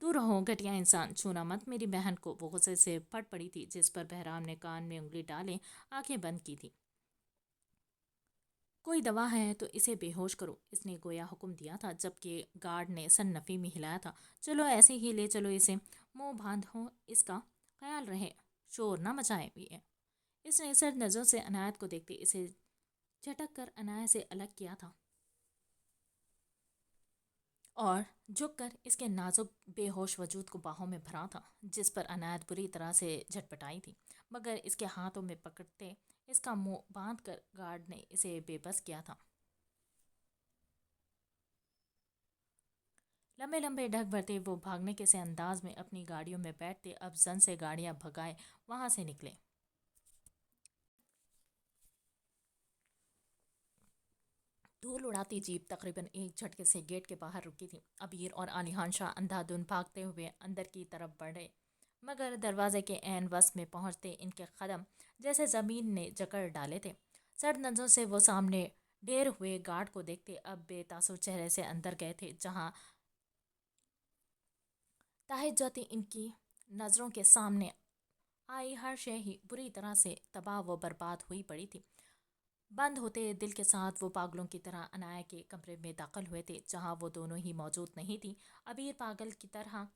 Speaker 1: दूर रहो घटिया इंसान, छूना मत मेरी बहन को। वो गुस्से से फट पड़ी थी, जिस पर बहराम ने कान में उंगली डाले आंखें बंद की थी। कोई दवा है तो इसे बेहोश करो, इसने गोया हुक्म दिया था, जबकि गार्ड ने सन्नफी में हिलाया था। चलो ऐसे ही ले चलो इसे, मुंह बांधो, इसका ख्याल रहे, शोर ना मचाए भी है। इसने सर नज़रों से अनायत को देखते इसे झटक कर अनाया से अलग किया था और झुककर इसके नाजुक बेहोश वजूद को बाहों में भरा था, जिस पर अनायत बुरी तरह से झटपटाई थी। मगर इसके हाथों में पकड़ते इसका मुंह बांध कर गार्ड ने इसे बेबस किया था। लंबे लंबे ढक भरते वो भागने के से अंदाज में अपनी गाड़ियों में बैठते अब जन से गाड़ियां भगाए वहां से निकले। धूल उड़ाती जीप तकरीबन एक झटके से गेट के बाहर रुकी थी। अबीर और आलिहान शाह अंधाधुन भागते हुए अंदर की तरफ बढ़े, मगर दरवाजे के ऐन वस में पहुंचते इनके कदम जैसे जमीन ने जकड़ डाले थे। सर्द नजरों से वो सामने ढेर हुए गार्ड को देखते अब बेतासुर चेहरे से अंदर गए थे, जहां ताहिद जाती इनकी नज़रों के सामने आई हर शय ही बुरी तरह से तबाह व बर्बाद हुई पड़ी थी। बंद होते दिल के साथ वो पागलों की तरह अनाया के कमरे में दाखिल हुए थे, जहां वो दोनों ही मौजूद नहीं थी। अबीर पागल की तरह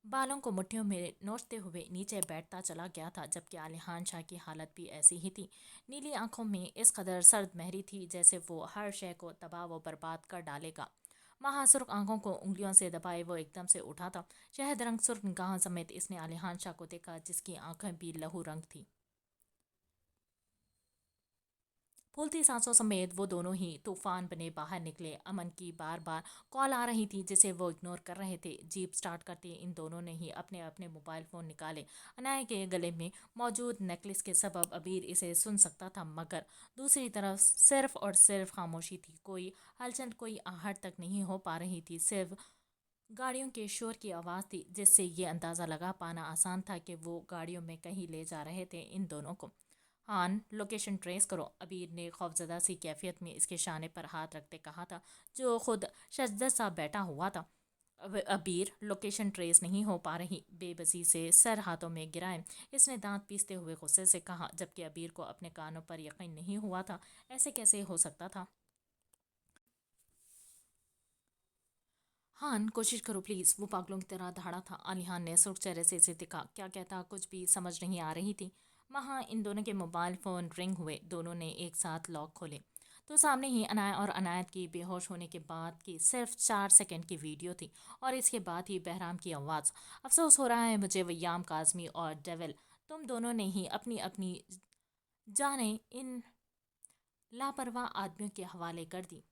Speaker 1: बालों को मुट्ठियों में नोचते हुए नीचे बैठता चला गया था, जबकि आलिहान शाह की हालत भी ऐसी ही थी। नीली आंखों में इस कदर सर्द महरी थी जैसे वो हर शय को तबाह व बर्बाद कर डालेगा। महासुर्ख आंखों को उंगलियों से दबाए वो एकदम से उठा था। शहद रंग सुर्ख निगाहों समेत इसने आलिहान शाह को देखा, जिसकी आंखें भी लहू रंग थी। फूलती सांसों समेत वो दोनों ही तूफान बने बाहर निकले। अमन की बार बार कॉल आ रही थी जिसे वो इग्नोर कर रहे थे। जीप स्टार्ट करते इन दोनों ने ही अपने अपने मोबाइल फ़ोन निकाले। अनाया के गले में मौजूद नेकलेस के सबब अबीर इसे सुन सकता था, मगर दूसरी तरफ सिर्फ और सिर्फ खामोशी थी। कोई हलचल, कोई आहट तक नहीं हो पा रही थी। सिर्फ गाड़ियों के शोर की आवाज़ थी, जिससे ये अंदाज़ा लगा पाना आसान था कि वो गाड़ियों में कहीं ले जा रहे थे इन दोनों को। हान, लोकेशन ट्रेस करो, अबीर ने खौफजदा सी कैफियत में इसके शाने पर हाथ रखते कहा था, जो खुद शजद सा बैठा हुआ था। अबीर, लोकेशन ट्रेस नहीं हो पा रही, बेबसी से सर हाथों में गिराए इसने दांत पीसते हुए गुस्से से कहा, जबकि अबीर को अपने कानों पर यकीन नहीं हुआ था। ऐसे कैसे हो सकता था? हान, कोशिश करो प्लीज़, वो पागलों की तरह दहाड़ा था। आलिहान ने सुर्ख चेहरे से इसे देखा। क्या कहता कुछ भी समझ नहीं आ रही थी। वहाँ इन दोनों के मोबाइल फ़ोन रिंग हुए। दोनों ने एक साथ लॉक खोले तो सामने ही अनाया और अनायत की बेहोश होने के बाद की सिर्फ 4 सेकंड की वीडियो थी, और इसके बाद ही बहराम की आवाज़, अफसोस हो रहा है मुझे वयाम काजमी और डेविल, तुम दोनों ने ही अपनी अपनी जाने इन लापरवाह आदमियों के हवाले कर दी।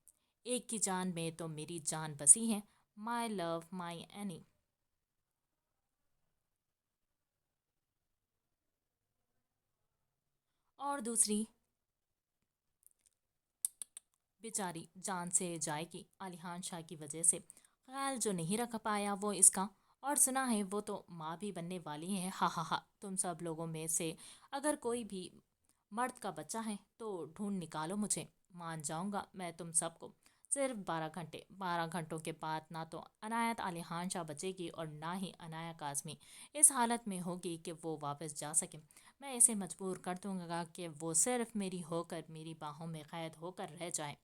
Speaker 1: एक की जान में तो मेरी जान बसी है। My love my any. और दूसरी बेचारी जान से जाएगी आलिहान शाह की वजह से। ख्याल जो नहीं रख पाया वो इसका, और सुना है वो तो माँ भी बनने वाली है। हा हा हा, तुम सब लोगों में से अगर कोई भी मर्द का बच्चा है तो ढूंढ निकालो मुझे, मान जाऊंगा मैं तुम सबको। सिर्फ 12 घंटे, 12 घंटों के बाद ना तो अनायत आलिहान शाह बचेगी और ना ही अनाया काजमी इस हालत में होगी कि वो वापस जा सके। मैं इसे मजबूर कर दूंगा कि वो सिर्फ मेरी होकर मेरी बाहों में कैद होकर रह जाए।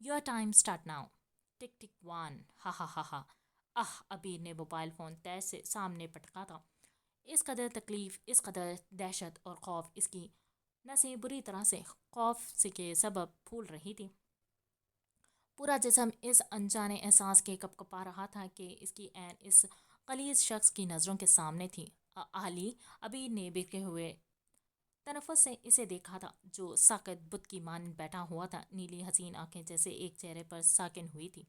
Speaker 1: Your time start now. Tick tick one. हा हा हा हा। आह, अबीर ने मोबाइल फ़ोन तेज से सामने पटका था। इस कदर तकलीफ, इस कदर दहशत और खौफ इसकी नसें बुरी तरह से खौफ से के सबब फूल रही थी। पूरा जिस्म इस अनजाने एहसास के कपकपा रहा था कि इसकी ऐन इस गलीज शख्स की नज़रों के सामने थी। आली, अबीर ने बिखरे हुए तनफ़ुस से इसे देखा था, जो साकित बुत की मान बैठा हुआ था। नीली हसीन आंखें जैसे एक चेहरे पर साकिन हुई थी।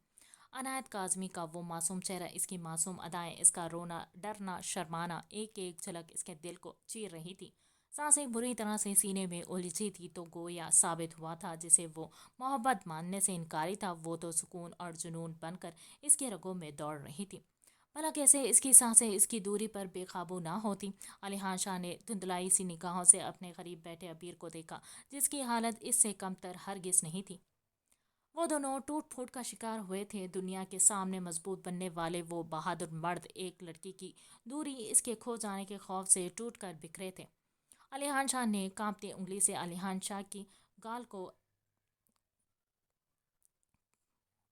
Speaker 1: अनायत काजमी का वो मासूम चेहरा, इसकी मासूम अदाएं, इसका रोना, डरना, शर्माना, एक एक झलक इसके दिल को चीर रही थी। सांसें बुरी तरह से सीने में उलझी थी, तो गोया साबित हुआ था जिसे वो मोहब्बत मानने से इनकारी था, वो तो सुकून और जुनून बनकर इसके रगों में दौड़ रही थी। भला कैसे इसकी सांसें इसकी दूरी पर बेकाबू ना होती। अलीहान शाह ने धुंधलाई सी निगाहों से अपने करीब बैठे अबीर को देखा, जिसकी हालत इससे कमतर हरगिज नहीं थी। वो दोनों टूट फूट का शिकार हुए थे। दुनिया के सामने मजबूत बनने वाले वो बहादुर मर्द एक लड़की की दूरी, इसके खो जाने के खौफ से टूट कर बिखरे थे। अलीहान शाह ने कांपती उंगली से अलीहान शाह की गाल को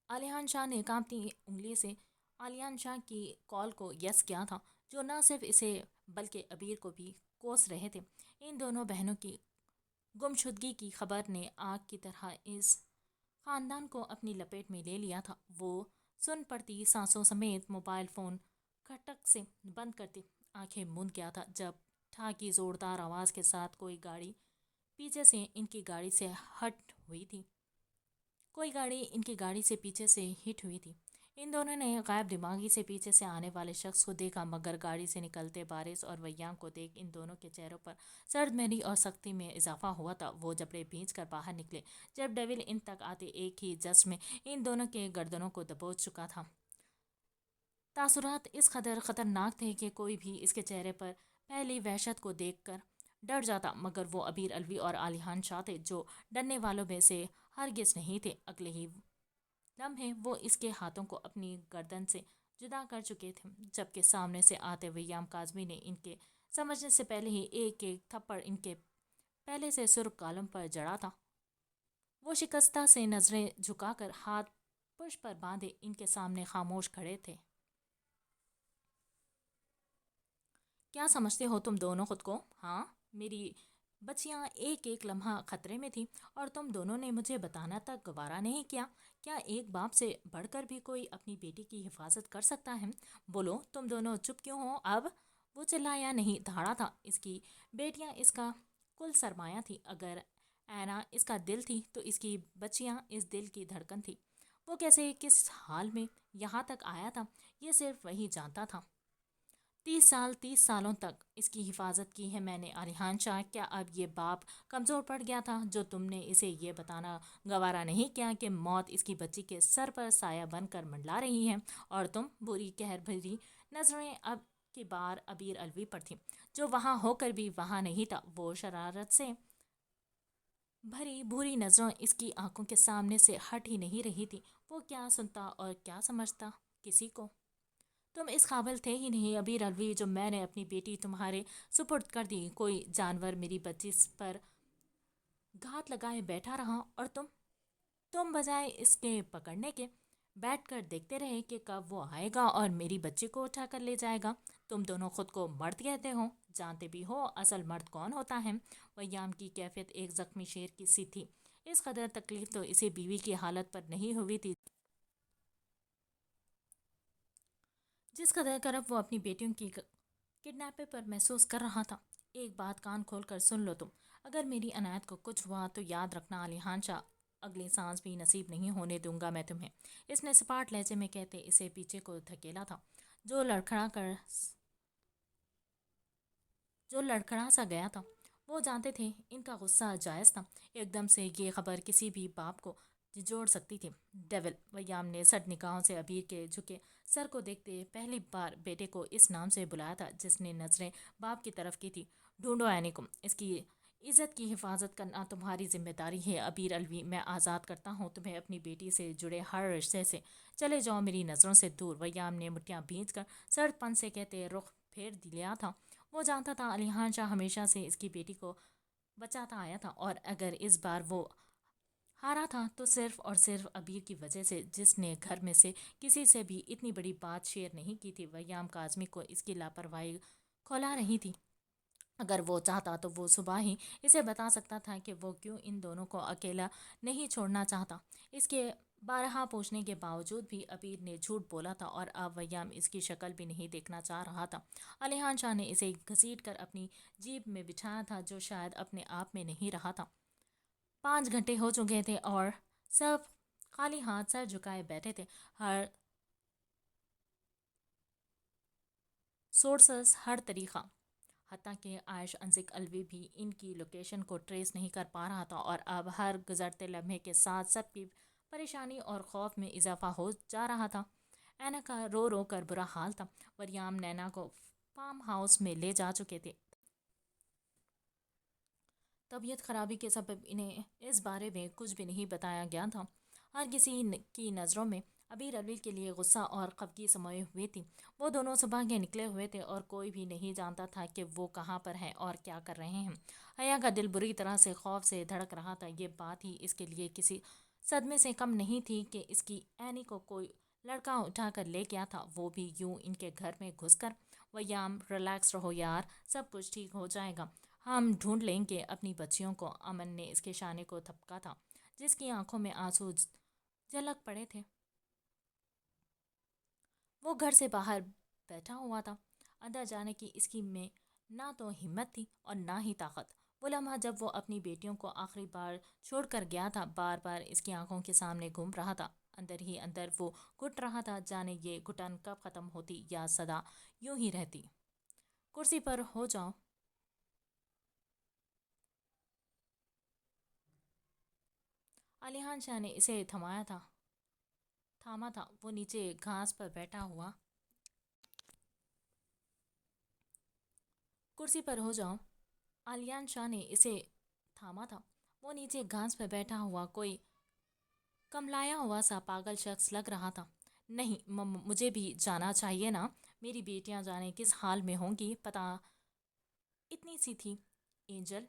Speaker 1: आलियान शाह ने कांपती उंगली से आलियान शाह की कॉल को यस किया था, जो न सिर्फ इसे बल्कि अबीर को भी कोस रहे थे। इन दोनों बहनों की گمشدگی کی خبر نے آگ کی طرح اس خاندان کو اپنی لپیٹ میں لے لیا تھا۔ وہ سن پڑتی سانسوں سمیت موبائل فون کھٹک سے بند کرتی آنکھیں موند گیا تھا جب ٹھا کی زوردار آواز کے ساتھ کوئی گاڑی پیچھے سے ان کی گاڑی سے ہٹ ہوئی تھی۔ کوئی گاڑی ان کی گاڑی سے پیچھے سے ہٹ ہوئی تھی۔ ان دونوں نے غائب دماغی سے پیچھے سے آنے والے شخص کو دیکھا، مگر گاڑی سے نکلتے بارش اور ویام کو دیکھ ان دونوں کے چہروں پر سرد مہری اور سختی میں اضافہ ہوا تھا۔ وہ جبڑے بھینچ کر باہر نکلے۔ جب ڈیول ان تک آتے ایک ہی جس میں ان دونوں کے گردنوں کو دبوچ چکا تھا۔ تاثرات اس قدر خطرناک تھے کہ کوئی بھی اس کے چہرے پر پہلی وحشت کو دیکھ کر ڈر جاتا، مگر وہ ابیر الوی اور عالیحان شاہ تھے جو ڈرنے والوں میں سے ہرگز نہیں تھے۔ اگلے ہی لمحے وہ اس کے ہاتھوں کو اپنی گردن سے جدا کر چکے تھے، جبکہ سامنے سے آتے ویام کاظمی نے ان کے سمجھنے سے پہلے ہی ایک ایک تھپڑ ان کے پہلے سے سرخ کالم پر جڑا تھا۔ وہ شکستہ سے نظریں جھکا کر ہاتھ پشت پر باندھے ان کے سامنے خاموش کھڑے تھے۔ کیا سمجھتے ہو تم دونوں خود کو؟ ہاں، میری بچیاں ایک ایک لمحہ خطرے میں تھی اور تم دونوں نے مجھے بتانا تک گوارا نہیں کیا۔ کیا ایک باپ سے بڑھ کر بھی کوئی اپنی بیٹی کی حفاظت کر سکتا ہے؟ بولو، تم دونوں چپ کیوں ہو اب؟ وہ چلایا نہیں، دھاڑا تھا۔ اس کی بیٹیاں اس کا کل سرمایہ تھی۔ اگر اینا اس کا دل تھی تو اس کی بچیاں اس دل کی دھڑکن تھی۔ وہ کیسے، کس حال میں یہاں تک آیا تھا، یہ صرف وہی جانتا تھا۔ 30 سالوں تک اس کی حفاظت کی ہے میں نے۔ عالیحان شاہ، کیا اب یہ باپ کمزور پڑ گیا تھا جو تم نے اسے یہ بتانا گوارا نہیں کیا کہ موت اس کی بچی کے سر پر سایہ بن کر منڈلا رہی ہے؟ اور تم؟ بری قہر بھری نظریں اب کی بار ابیر الوی پر تھیں، جو وہاں ہو کر بھی وہاں نہیں تھا۔ وہ شرارت سے بھری بھوری نظروں اس کی آنکھوں کے سامنے سے ہٹ ہی نہیں رہی تھی۔ وہ کیا سنتا اور کیا سمجھتا کسی کو؟ تم اس قابل تھے ہی نہیں ابیر الوی جو میں نے اپنی بیٹی تمہارے سپرد کر دی۔ کوئی جانور میری بچی پر گھات لگائے بیٹھا رہا اور تم بجائے اس کے پکڑنے کے بیٹھ کر دیکھتے رہے کہ کب وہ آئے گا اور میری بچی کو اٹھا کر لے جائے گا۔ تم دونوں خود کو مرد کہتے ہو، جانتے بھی ہو اصل مرد کون ہوتا ہے؟ ویام کی کیفیت ایک زخمی شیر کی سی تھی۔ اس قدر تکلیف تو اسے بیوی کی حالت پر نہیں ہوئی تھی جس قدر کرب وہ اپنی بیٹیوں کی کڈنیپنگ پر محسوس کر رہا تھا۔ ایک بات کان کھول کر سن لو تم، اگر میری عنایت کو کچھ ہوا تو یاد رکھنا عالیحان شاہ، اگلی سانس بھی نصیب نہیں ہونے دوں گا میں تمہیں۔ اس نے سپاٹ لہجے میں کہتے اسے پیچھے کو دھکیلا تھا، جو لڑکھڑا سا گیا تھا۔ وہ جانتے تھے ان کا غصہ جائز تھا، ایک دم سے یہ خبر کسی بھی باپ کو جھنجھوڑ سکتی تھی۔ ڈیول، ویام نے سرد نگاہوں سے ابیر کے جھکے سر کو دیکھتے پہلی بار بیٹے کو اس نام سے بلایا تھا جس نے نظریں باپ کی طرف کی تھی۔ ڈھونڈو اینی کو، اس کی عزت کی حفاظت کرنا تمہاری ذمہ داری ہے ابیر الوی۔ میں آزاد کرتا ہوں تمہیں اپنی بیٹی سے جڑے ہر رشتے سے، چلے جاؤ میری نظروں سے دور۔ ویام نے مٹھیاں بھینچ کر سرد پن سے کہتے رخ پھیر لیا تھا۔ وہ جانتا تھا عالیحان شاہ ہمیشہ سے اس کی بیٹی کو بچاتا آیا تھا، اور اگر اس بار وہ ہارا تھا تو صرف اور صرف ابیر کی وجہ سے، جس نے گھر میں سے کسی سے بھی اتنی بڑی بات شیئر نہیں کی تھی۔ ویام کاظمی کو اس کی لاپرواہی کھولا رہی تھی۔ اگر وہ چاہتا تو وہ صبح ہی اسے بتا سکتا تھا کہ وہ کیوں ان دونوں کو اکیلا نہیں چھوڑنا چاہتا۔ اس کے بارہا پوچھنے کے باوجود بھی ابیر نے جھوٹ بولا تھا، اور اب ویام اس کی شکل بھی نہیں دیکھنا چاہ رہا تھا۔ عالیحان شاہ نے اسے گھسیٹ کر اپنی جیب میں بچھایا تھا، جو شاید اپنے آپ میں نہیں رہا تھا۔ 5 گھنٹے ہو چکے تھے اور سب خالی ہاتھ سر جھکائے بیٹھے تھے۔ ہر سورسز، ہر طریقہ، حتیٰ کہ عائش انزک الوی بھی ان کی لوکیشن کو ٹریس نہیں کر پا رہا تھا، اور اب ہر گزرتے لمحے کے ساتھ سب کی پریشانی اور خوف میں اضافہ ہو جا رہا تھا۔ اینا کا رو رو کر برا حال تھا۔ ویام نینا کو فارم ہاؤس میں لے جا چکے تھے۔ طبیعت خرابی کے سبب انہیں اس بارے میں کچھ بھی نہیں بتایا گیا تھا۔ ہر کسی کی نظروں میں ابیر الوی کے لیے غصہ اور خفگی سموئے ہوئی تھی۔ وہ دونوں صبح کے نکلے ہوئے تھے اور کوئی بھی نہیں جانتا تھا کہ وہ کہاں پر ہیں اور کیا کر رہے ہیں۔ حیا کا دل بری طرح سے خوف سے دھڑک رہا تھا۔ یہ بات ہی اس کے لیے کسی صدمے سے کم نہیں تھی کہ اس کی اینی کو کوئی لڑکا اٹھا کر لے گیا تھا، وہ بھی یوں ان کے گھر میں گھس کر۔ ویام، ریلیکس رہو یار، سب کچھ ٹھیک ہو جائے گا۔ ہم ڈھونڈ لیں گے اپنی بچیوں کو۔ امن نے اس کے شانے کو تھپکا تھا جس کی آنکھوں میں آنسو جھلک پڑے تھے۔ وہ گھر سے باہر بیٹھا ہوا تھا۔ اندر جانے کی اس کی میں نہ تو ہمت تھی اور نہ ہی طاقت۔ وہ لمحہ جب وہ اپنی بیٹیوں کو آخری بار چھوڑ کر گیا تھا بار بار اس کی آنکھوں کے سامنے گھوم رہا تھا۔ اندر ہی اندر وہ گھٹ رہا تھا، جانے یہ گھٹن کب ختم ہوتی یا سدا یوں ہی رہتی۔ کرسی پر ہو جاؤ۔ علیحان شاہ نے اسے تھاما تھا۔ وہ نیچے گھاس پر بیٹھا ہوا کرسی پر ہو جاؤ۔ علیحان شاہ نے اسے تھاما تھا۔ وہ نیچے گھاس پر بیٹھا ہوا کوئی کملایا ہوا سا پاگل شخص لگ رہا تھا۔ نہیں مجھے بھی جانا چاہیے نا، میری بیٹیاں جانے کس حال میں ہوں گی، پتہ اتنی سی تھی اینجل۔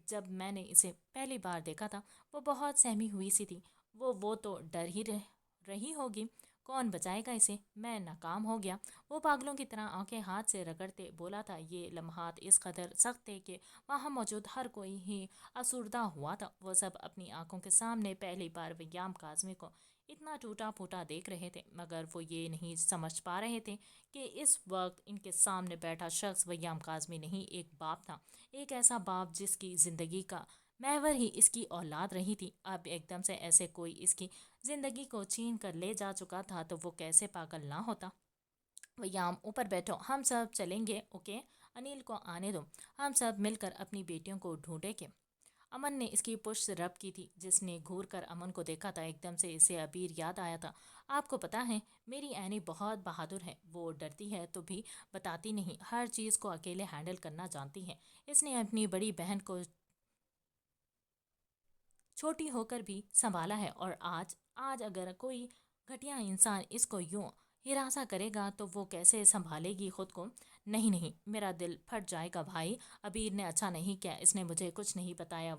Speaker 1: جب میں نے اسے پہلی بار دیکھا تھا وہ بہت سہمی ہوئی سی تھی۔ وہ تو ڈر ہی رہی ہوگی، کون بچائے گا اسے، میں ناکام ہو گیا۔ وہ پاگلوں کی طرح آنکھیں ہاتھ سے رگڑتے بولا تھا۔ یہ لمحات اس قدر سخت تھے کہ وہاں موجود ہر کوئی ہی افسردہ ہوا تھا۔ وہ سب اپنی آنکھوں کے سامنے پہلی بار ویام کاظمی کو اتنا ٹوٹا پھوٹا دیکھ رہے تھے، مگر وہ یہ نہیں سمجھ پا رہے تھے کہ اس وقت ان کے سامنے بیٹھا شخص ویام کاظمی نہیں، ایک باپ تھا، ایک ایسا باپ جس کی زندگی کا محور ہی اس کی اولاد رہی تھی۔ اب ایک دم سے ایسے کوئی اس کی زندگی کو چھین کر لے جا چکا تھا تو وہ کیسے پاگل نہ ہوتا۔ ویام اوپر بیٹھو، ہم سب چلیں گے، اوکے؟ انیل کو آنے دو، ہم سب مل کر اپنی بیٹیوں کو ڈھونڈیں گے۔ امن نے اس کی پشت رب کی تھی۔ جس نے گھور کر امن کو دیکھا تھا ایک دم سے اسے عبیر یاد آیا تھا۔ آپ کو پتہ ہے میری عینی بہت بہادر ہے، وہ ڈرتی ہے تو بھی بتاتی نہیں، ہر چیز کو اکیلے ہینڈل کرنا جانتی ہے۔ اس نے اپنی بڑی بہن کو چھوٹی ہو کر بھی سنبھالا ہے، اور آج اگر کوئی گھٹیا انسان اس کو یوں ہراساں کرے گا تو وہ کیسے سنبھالے گی خود کو؟ نہیں، میرا دل پھٹ جائے گا بھائی، عبیر نے اچھا نہیں کیا، اس نے مجھے کچھ نہیں بتایا۔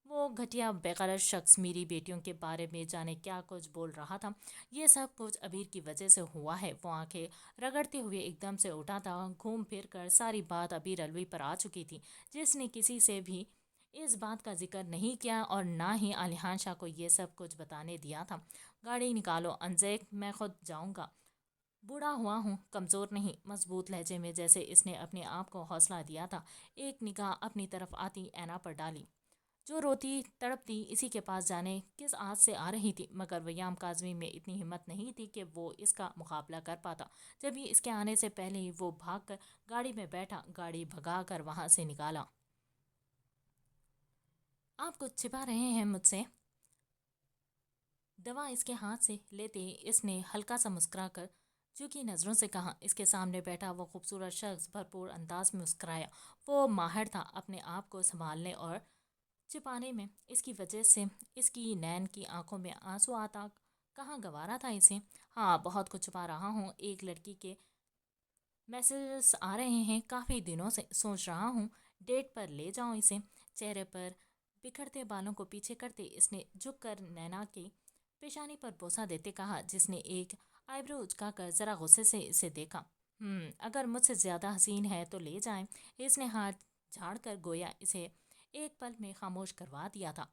Speaker 1: وہ گھٹیا بےغرض شخص میری بیٹیوں کے بارے میں جانے کیا کچھ بول رہا تھا۔ یہ سب کچھ عبیر کی وجہ سے ہوا ہے۔ وہ آنکھیں رگڑتے ہوئے ایک دم سے اٹھا تھا۔ گھوم پھر کر ساری بات عبیر الوی پر آ چکی تھی، جس نے کسی سے بھی اس بات کا ذکر نہیں کیا اور نہ ہی علیحان شاہ کو یہ سب کچھ بتانے دیا تھا۔ گاڑی نکالو انزیک، میں خود جاؤں گا، بوڑھا ہوا ہوں، کمزور نہیں، مضبوط لہجے میں جیسے اس نے اپنے آپ کو حوصلہ دیا تھا۔ ایک نگاہ اپنی طرف آتی اینا پر ڈالی، جو روتی تڑپتی اسی کے پاس جانے کس آس سے آ رہی تھی، مگر ویام کاظمی میں اتنی ہمت نہیں تھی کہ وہ اس کا مقابلہ کر پاتا۔ جب ہی اس کے آنے سے پہلے ہی وہ بھاگ کر گاڑی میں بیٹھا، گاڑی بھگا کر وہاں سے نکالا۔ آپ کچھ چھپا رہے ہیں مجھ سے؟ دوا اس کے ہاتھ سے لیتے ہی اس نے ہلکا سا مسکرا کر جھکی نظروں سے کہا۔ اس کے سامنے بیٹھا وہ خوبصورت شخص بھرپور انداز میں مسکرایا۔ وہ ماہر تھا اپنے آپ کو سنبھالنے اور چھپانے میں، اس کی وجہ سے اس کی نین کی آنکھوں میں آنسو آتا کہاں گوارا تھا اسے۔ ہاں، بہت کچھ چھپا رہا ہوں، ایک لڑکی کے میسیجز آ رہے ہیں، کافی دنوں سے سوچ رہا ہوں ڈیٹ پر لے جاؤں اسے۔ چہرے پر بکھرتے بالوں کو پیچھے کرتے اس نے جھک کر نینا کی پیشانی پر بوسہ دیتے کہا، جس نے ایک آئی برو اچکا کر ذرا غصے سے اسے دیکھا۔ اگر مجھ سے زیادہ حسین ہے تو لے جائیں۔ اس نے ہاتھ جھاڑ کر گویا اسے ایک پل میں خاموش کروا دیا تھا۔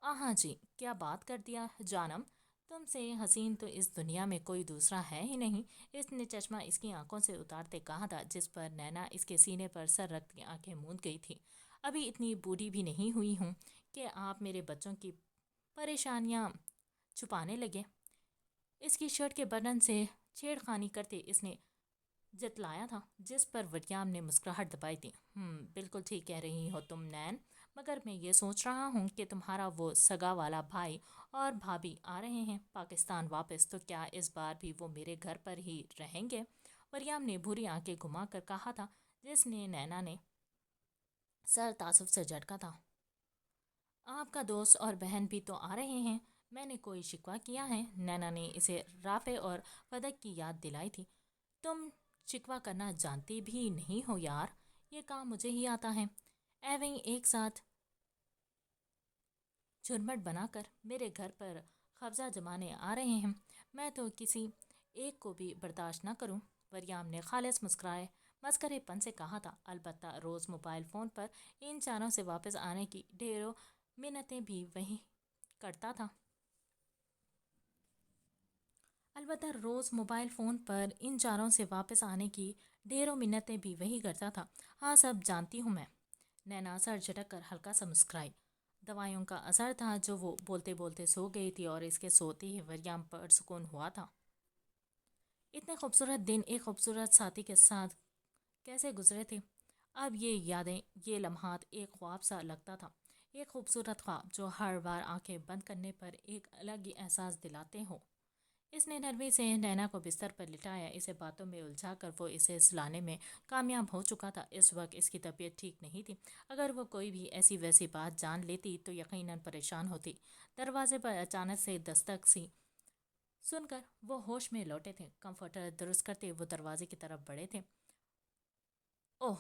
Speaker 1: آہاں جی، کیا بات کر دیا جانم، تم سے حسین تو اس دنیا میں کوئی دوسرا ہے ہی نہیں۔ اس نے چشمہ اس کی آنکھوں سے اتارتے کہا تھا، جس پر نینا اس کے سینے پر سر رکھ آنکھیں موند گئی تھی۔ ابھی اتنی بوڑھی بھی نہیں ہوئی ہوں کہ آپ میرے بچوں کی پریشانیاں چھپانے لگے۔ اس کی شرٹ کے بٹن سے چھیڑ خانی کرتے اس نے جتلایا تھا، جس پر ویام نے مسکراہٹ دبائی تھی۔ بالکل ٹھیک کہہ رہی ہو تم نین، مگر میں یہ سوچ رہا ہوں کہ تمہارا وہ سگا والا بھائی اور بھابھی آ رہے ہیں پاکستان واپس، تو کیا اس بار بھی وہ میرے گھر پر ہی رہیں گے؟ ویام نے بھوری آنکھیں گھما کر کہا تھا، جس نے نینا نے سر تعصب سے جھٹکا تھا۔ آپ کا دوست اور بہن بھی تو آ رہے ہیں، میں نے کوئی شکوہ کیا ہے؟ نینا نے اسے رافع اور فدق کی یاد دلائی تھی۔ تم شکوہ کرنا جانتی بھی نہیں ہو یار، یہ کام مجھے ہی آتا ہے۔ ایویں ایک ساتھ جھرمٹ بنا کر میرے گھر پر قبضہ جمانے آ رہے ہیں، میں تو کسی ایک کو بھی برداشت نہ کروں۔ ویام نے خالص मस्करेपन से कहा था। अलबत्ता रोज़ मोबाइल फ़ोन पर इन चारों से वापस आने की ढेरों मिन्नतें भी वही करता था। अलबत्ता रोज़ मोबाइल फ़ोन पर इन चारों से वापस आने की ढेरों मिन्नतें भी वही करता था। हाँ, सब जानती हूँ मैं। नैना सर झटक कर हल्का सा मुस्कुराई। दवाइयों का असर था जो वो बोलते बोलते सो गई थी और इसके सोते ही वरियाम पर सुकून हुआ था। इतने खूबसूरत दिन एक खूबसूरत साथी के साथ कैसे गुजरे थे। अब ये यादें, ये लम्हात एक ख्वाब सा लगता था। एक खूबसूरत ख्वाब जो हर बार आंखें बंद करने पर एक अलग ही एहसास दिलाते हो। इसने नरमी से नैना को बिस्तर पर लिटाया। इसे बातों में उलझा कर वो इसे सुलाने में कामयाब हो चुका था। इस वक्त इसकी तबीयत ठीक नहीं थी। अगर वो कोई भी ऐसी वैसी बात जान लेती तो यकीनन परेशान होती। दरवाजे पर अचानक से दस्तक सी सुनकर वो होश में लौटे थे। कंफर्टर दुरुस्त करते वो दरवाजे की तरफ बढ़े थे। ओह,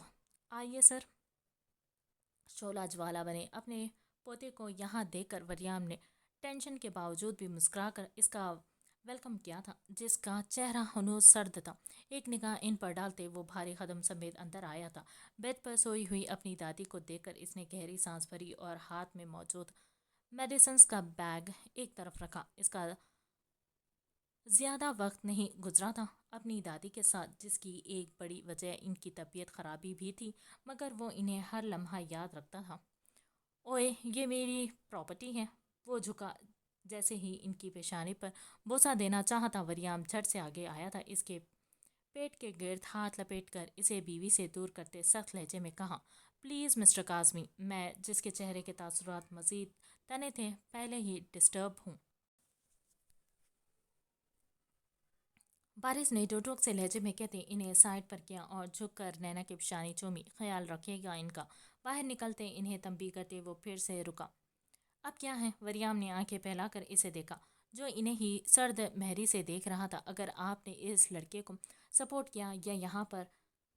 Speaker 1: आइए सर। शोला ज्वाला बने अपने पोते को यहाँ देखकर वरियाम ने टेंशन के बावजूद भी मुस्कुराकर इसका वेलकम किया था, जिसका चेहरा हनूज सर्द था। एक निगाह इन पर डालते वो भारी कदम समेत अंदर आया था। बेड पर सोई हुई अपनी दादी को देखकर इसने गहरी सांस भरी और हाथ में मौजूद मेडिसिन्स का बैग एक तरफ रखा। इसका ज़्यादा वक्त नहीं गुजरा था अपनी दादी के साथ, जिसकी एक बड़ी वजह इनकी तबीयत खराबी भी थी, मगर वो इन्हें हर लम्हा याद रखता था। ओए, ये मेरी प्रॉपर्टी है। वो झुका जैसे ही इनकी पेशानी पर बोसा देना चाहता। वरियाम झट से आगे आया था। इसके पेट के गिर्द हाथ लपेट कर इसे बीवी से दूर करते सख्त लहजे में कहा, प्लीज़ मिस्टर काज़मी। मैं जिसके चेहरे के तासुरात मज़ीद तने थे पहले ही डिस्टर्ब हूँ। बारिश ने टोटोक से लहजे में कहते इन्हें साइड पर किया और झुककर नैना की पेशानी चूमी। ख्याल रखिएगा इनका। बाहर निकलते इन्हें तंबी करते वो फिर से रुका। अब क्या है? वरियाम ने आंखें फैलाकर इसे देखा, जो इन्हें ही सर्द महरी से देख रहा था। अगर आपने इस लड़के को सपोर्ट किया या यहाँ पर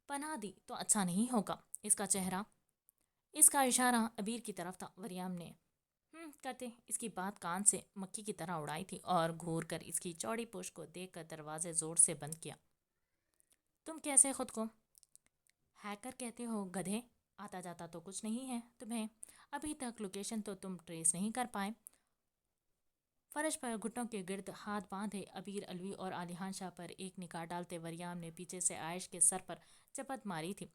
Speaker 1: पनाह दी तो अच्छा नहीं होगा। इसका चेहरा, इसका इशारा अबीर की तरफ था। वरियाम ने करते इसकी बात कान से मक्खी की तरह उड़ाई थी और घूर कर इसकी चौड़ी पोश को देखकर दरवाजे जोर से बंद किया। तुम कैसे खुद को हैकर कहते हो गधे? आता जाता तो कुछ नहीं है तुम्हें। अभी तक लोकेशन तो तुम ट्रेस नहीं कर पाए। फर्श पर घुटनों के गिर्द हाथ बांधे अबीर अलवी और आलिहान शाह पर एक निगाह डालते वरियाम ने पीछे से आयश के सर पर चपत मारी थी,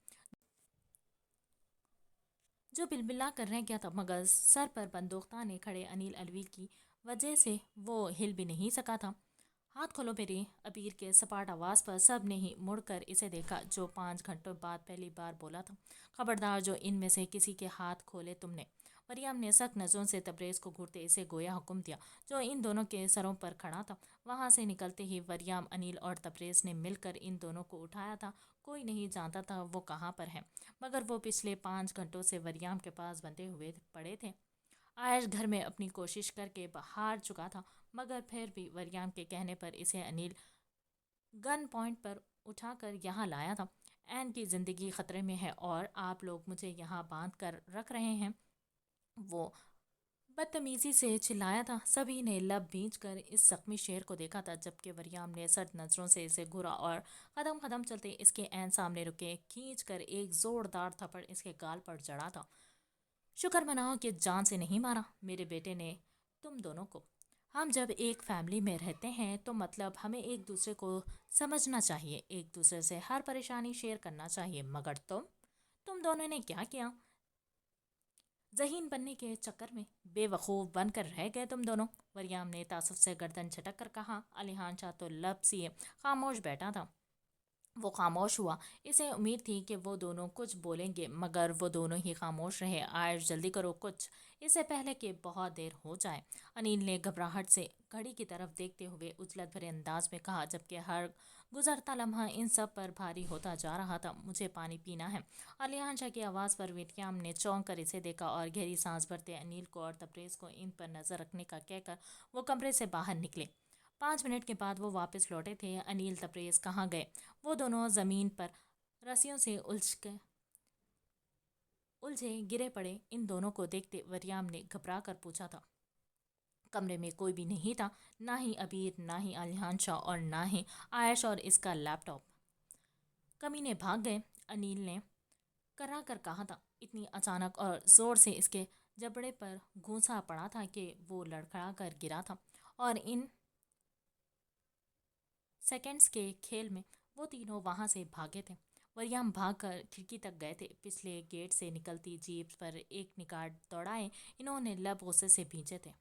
Speaker 1: जो बिलबिला कर रह गया था, मगर सर पर बंदूक ताने खड़े अनिल अलवी की वजह से वो हिल भी नहीं सका था। हाथ खोलो मेरे। अबीर के सपाट आवाज़ पर सब ने ही मुड़कर इसे देखा, जो 5 घंटों बाद पहली बार बोला था। खबरदार, जो इनमें से किसी के हाथ खोले तुमने। मरियम ने सख्त नज़रों से तबरेज़ को घूरते इसे गोया हुक्म दिया, जो इन दोनों के सरों पर खड़ा था। वहाँ से निकलते ही वरियाम, अनिल और तबरेज़ ने मिलकर इन दोनों को उठाया था। कोई नहीं जानता था वो कहाँ पर है, मगर वो पिछले 5 घंटों से वरियाम के पास बंधे हुए पड़े थे। आयश घर में अपनी कोशिश करके हार चुका था, मगर फिर भी वरियाम के कहने पर इसे अनिल गन पॉइंट पर उठाकर यहाँ लाया था। एन की ज़िंदगी ख़तरे में है और आप लोग मुझे यहाँ बांध कर रख रहे हैं, वो बदतमीज़ी से चिल्लाया था। सभी ने लब भींच कर इस जख्मी शेर को देखा था, जबकि वरियाम ने सर्द नज़रों से इसे घूरा और कदम कदम चलते इसके ऐन सामने रुके, खींच कर एक ज़ोरदार थप्पड़ इसके गाल पर जड़ा था। शुक्र मनाओ कि जान से नहीं मारा मेरे बेटे ने तुम दोनों को। हम जब एक फैमिली में रहते हैं तो मतलब हमें एक दूसरे को समझना चाहिए, एक दूसरे से हर परेशानी शेयर करना चाहिए, मगर तुम दोनों ने क्या किया? ज़हीन बनने के चक्कर में बेवकूफ़ बनकर रह गए तुम दोनों। वरियाम ने तासुफ से गर्दन झटक कर कहा। अलीहान शाह तो लब सी खामोश बैठा था। वो खामोश हुआ। इसे उम्मीद थी कि वो दोनों कुछ बोलेंगे, मगर वो दोनों ही खामोश रहे। आयश, जल्दी करो कुछ, इससे पहले कि बहुत देर हो जाए। अनिल ने घबराहट से घड़ी की तरफ देखते हुए उजलत भरे अंदाज में कहा, जबकि हर गुजरता लम्हा इन सब पर भारी होता जा रहा था। मुझे पानी पीना है। अलियान शाह की आवाज़ पर विटियाम ने चौंक कर इसे देखा और गहरी सांस भरते अनिल को और तबरेज़ को इन पर नज़र रखने का कहकर वो कमरे से बाहर निकले। 5 मिनट के बाद वो वापस लौटे थे। अनिल, तबरेज़ कहाँ गए? वो दोनों ज़मीन पर रस्सियों से उलझे गिरे पड़े। इन दोनों को देखते वरियाम ने घबरा कर पूछा था। कमरे में कोई भी नहीं था, ना ही अबीर, ना ही अलिहान शाह और ना ही आयश और इसका लैपटॉप। कमीने भाग गए। انیل نے کرا کر کہا تھا۔ اتنی اچانک اور زور سے اس کے جبڑے پر گھونسا پڑا تھا کہ وہ لڑکھڑا کر گرا تھا، اور ان سیکنڈز کے کھیل میں وہ تینوں وہاں سے بھاگے تھے۔ ولیام بھاگ کر کھڑکی تک گئے تھے۔ پچھلے گیٹ سے نکلتی جیپ پر ایک نگاہ دوڑائے انہوں نے لب غصے سے بھیجے تھے۔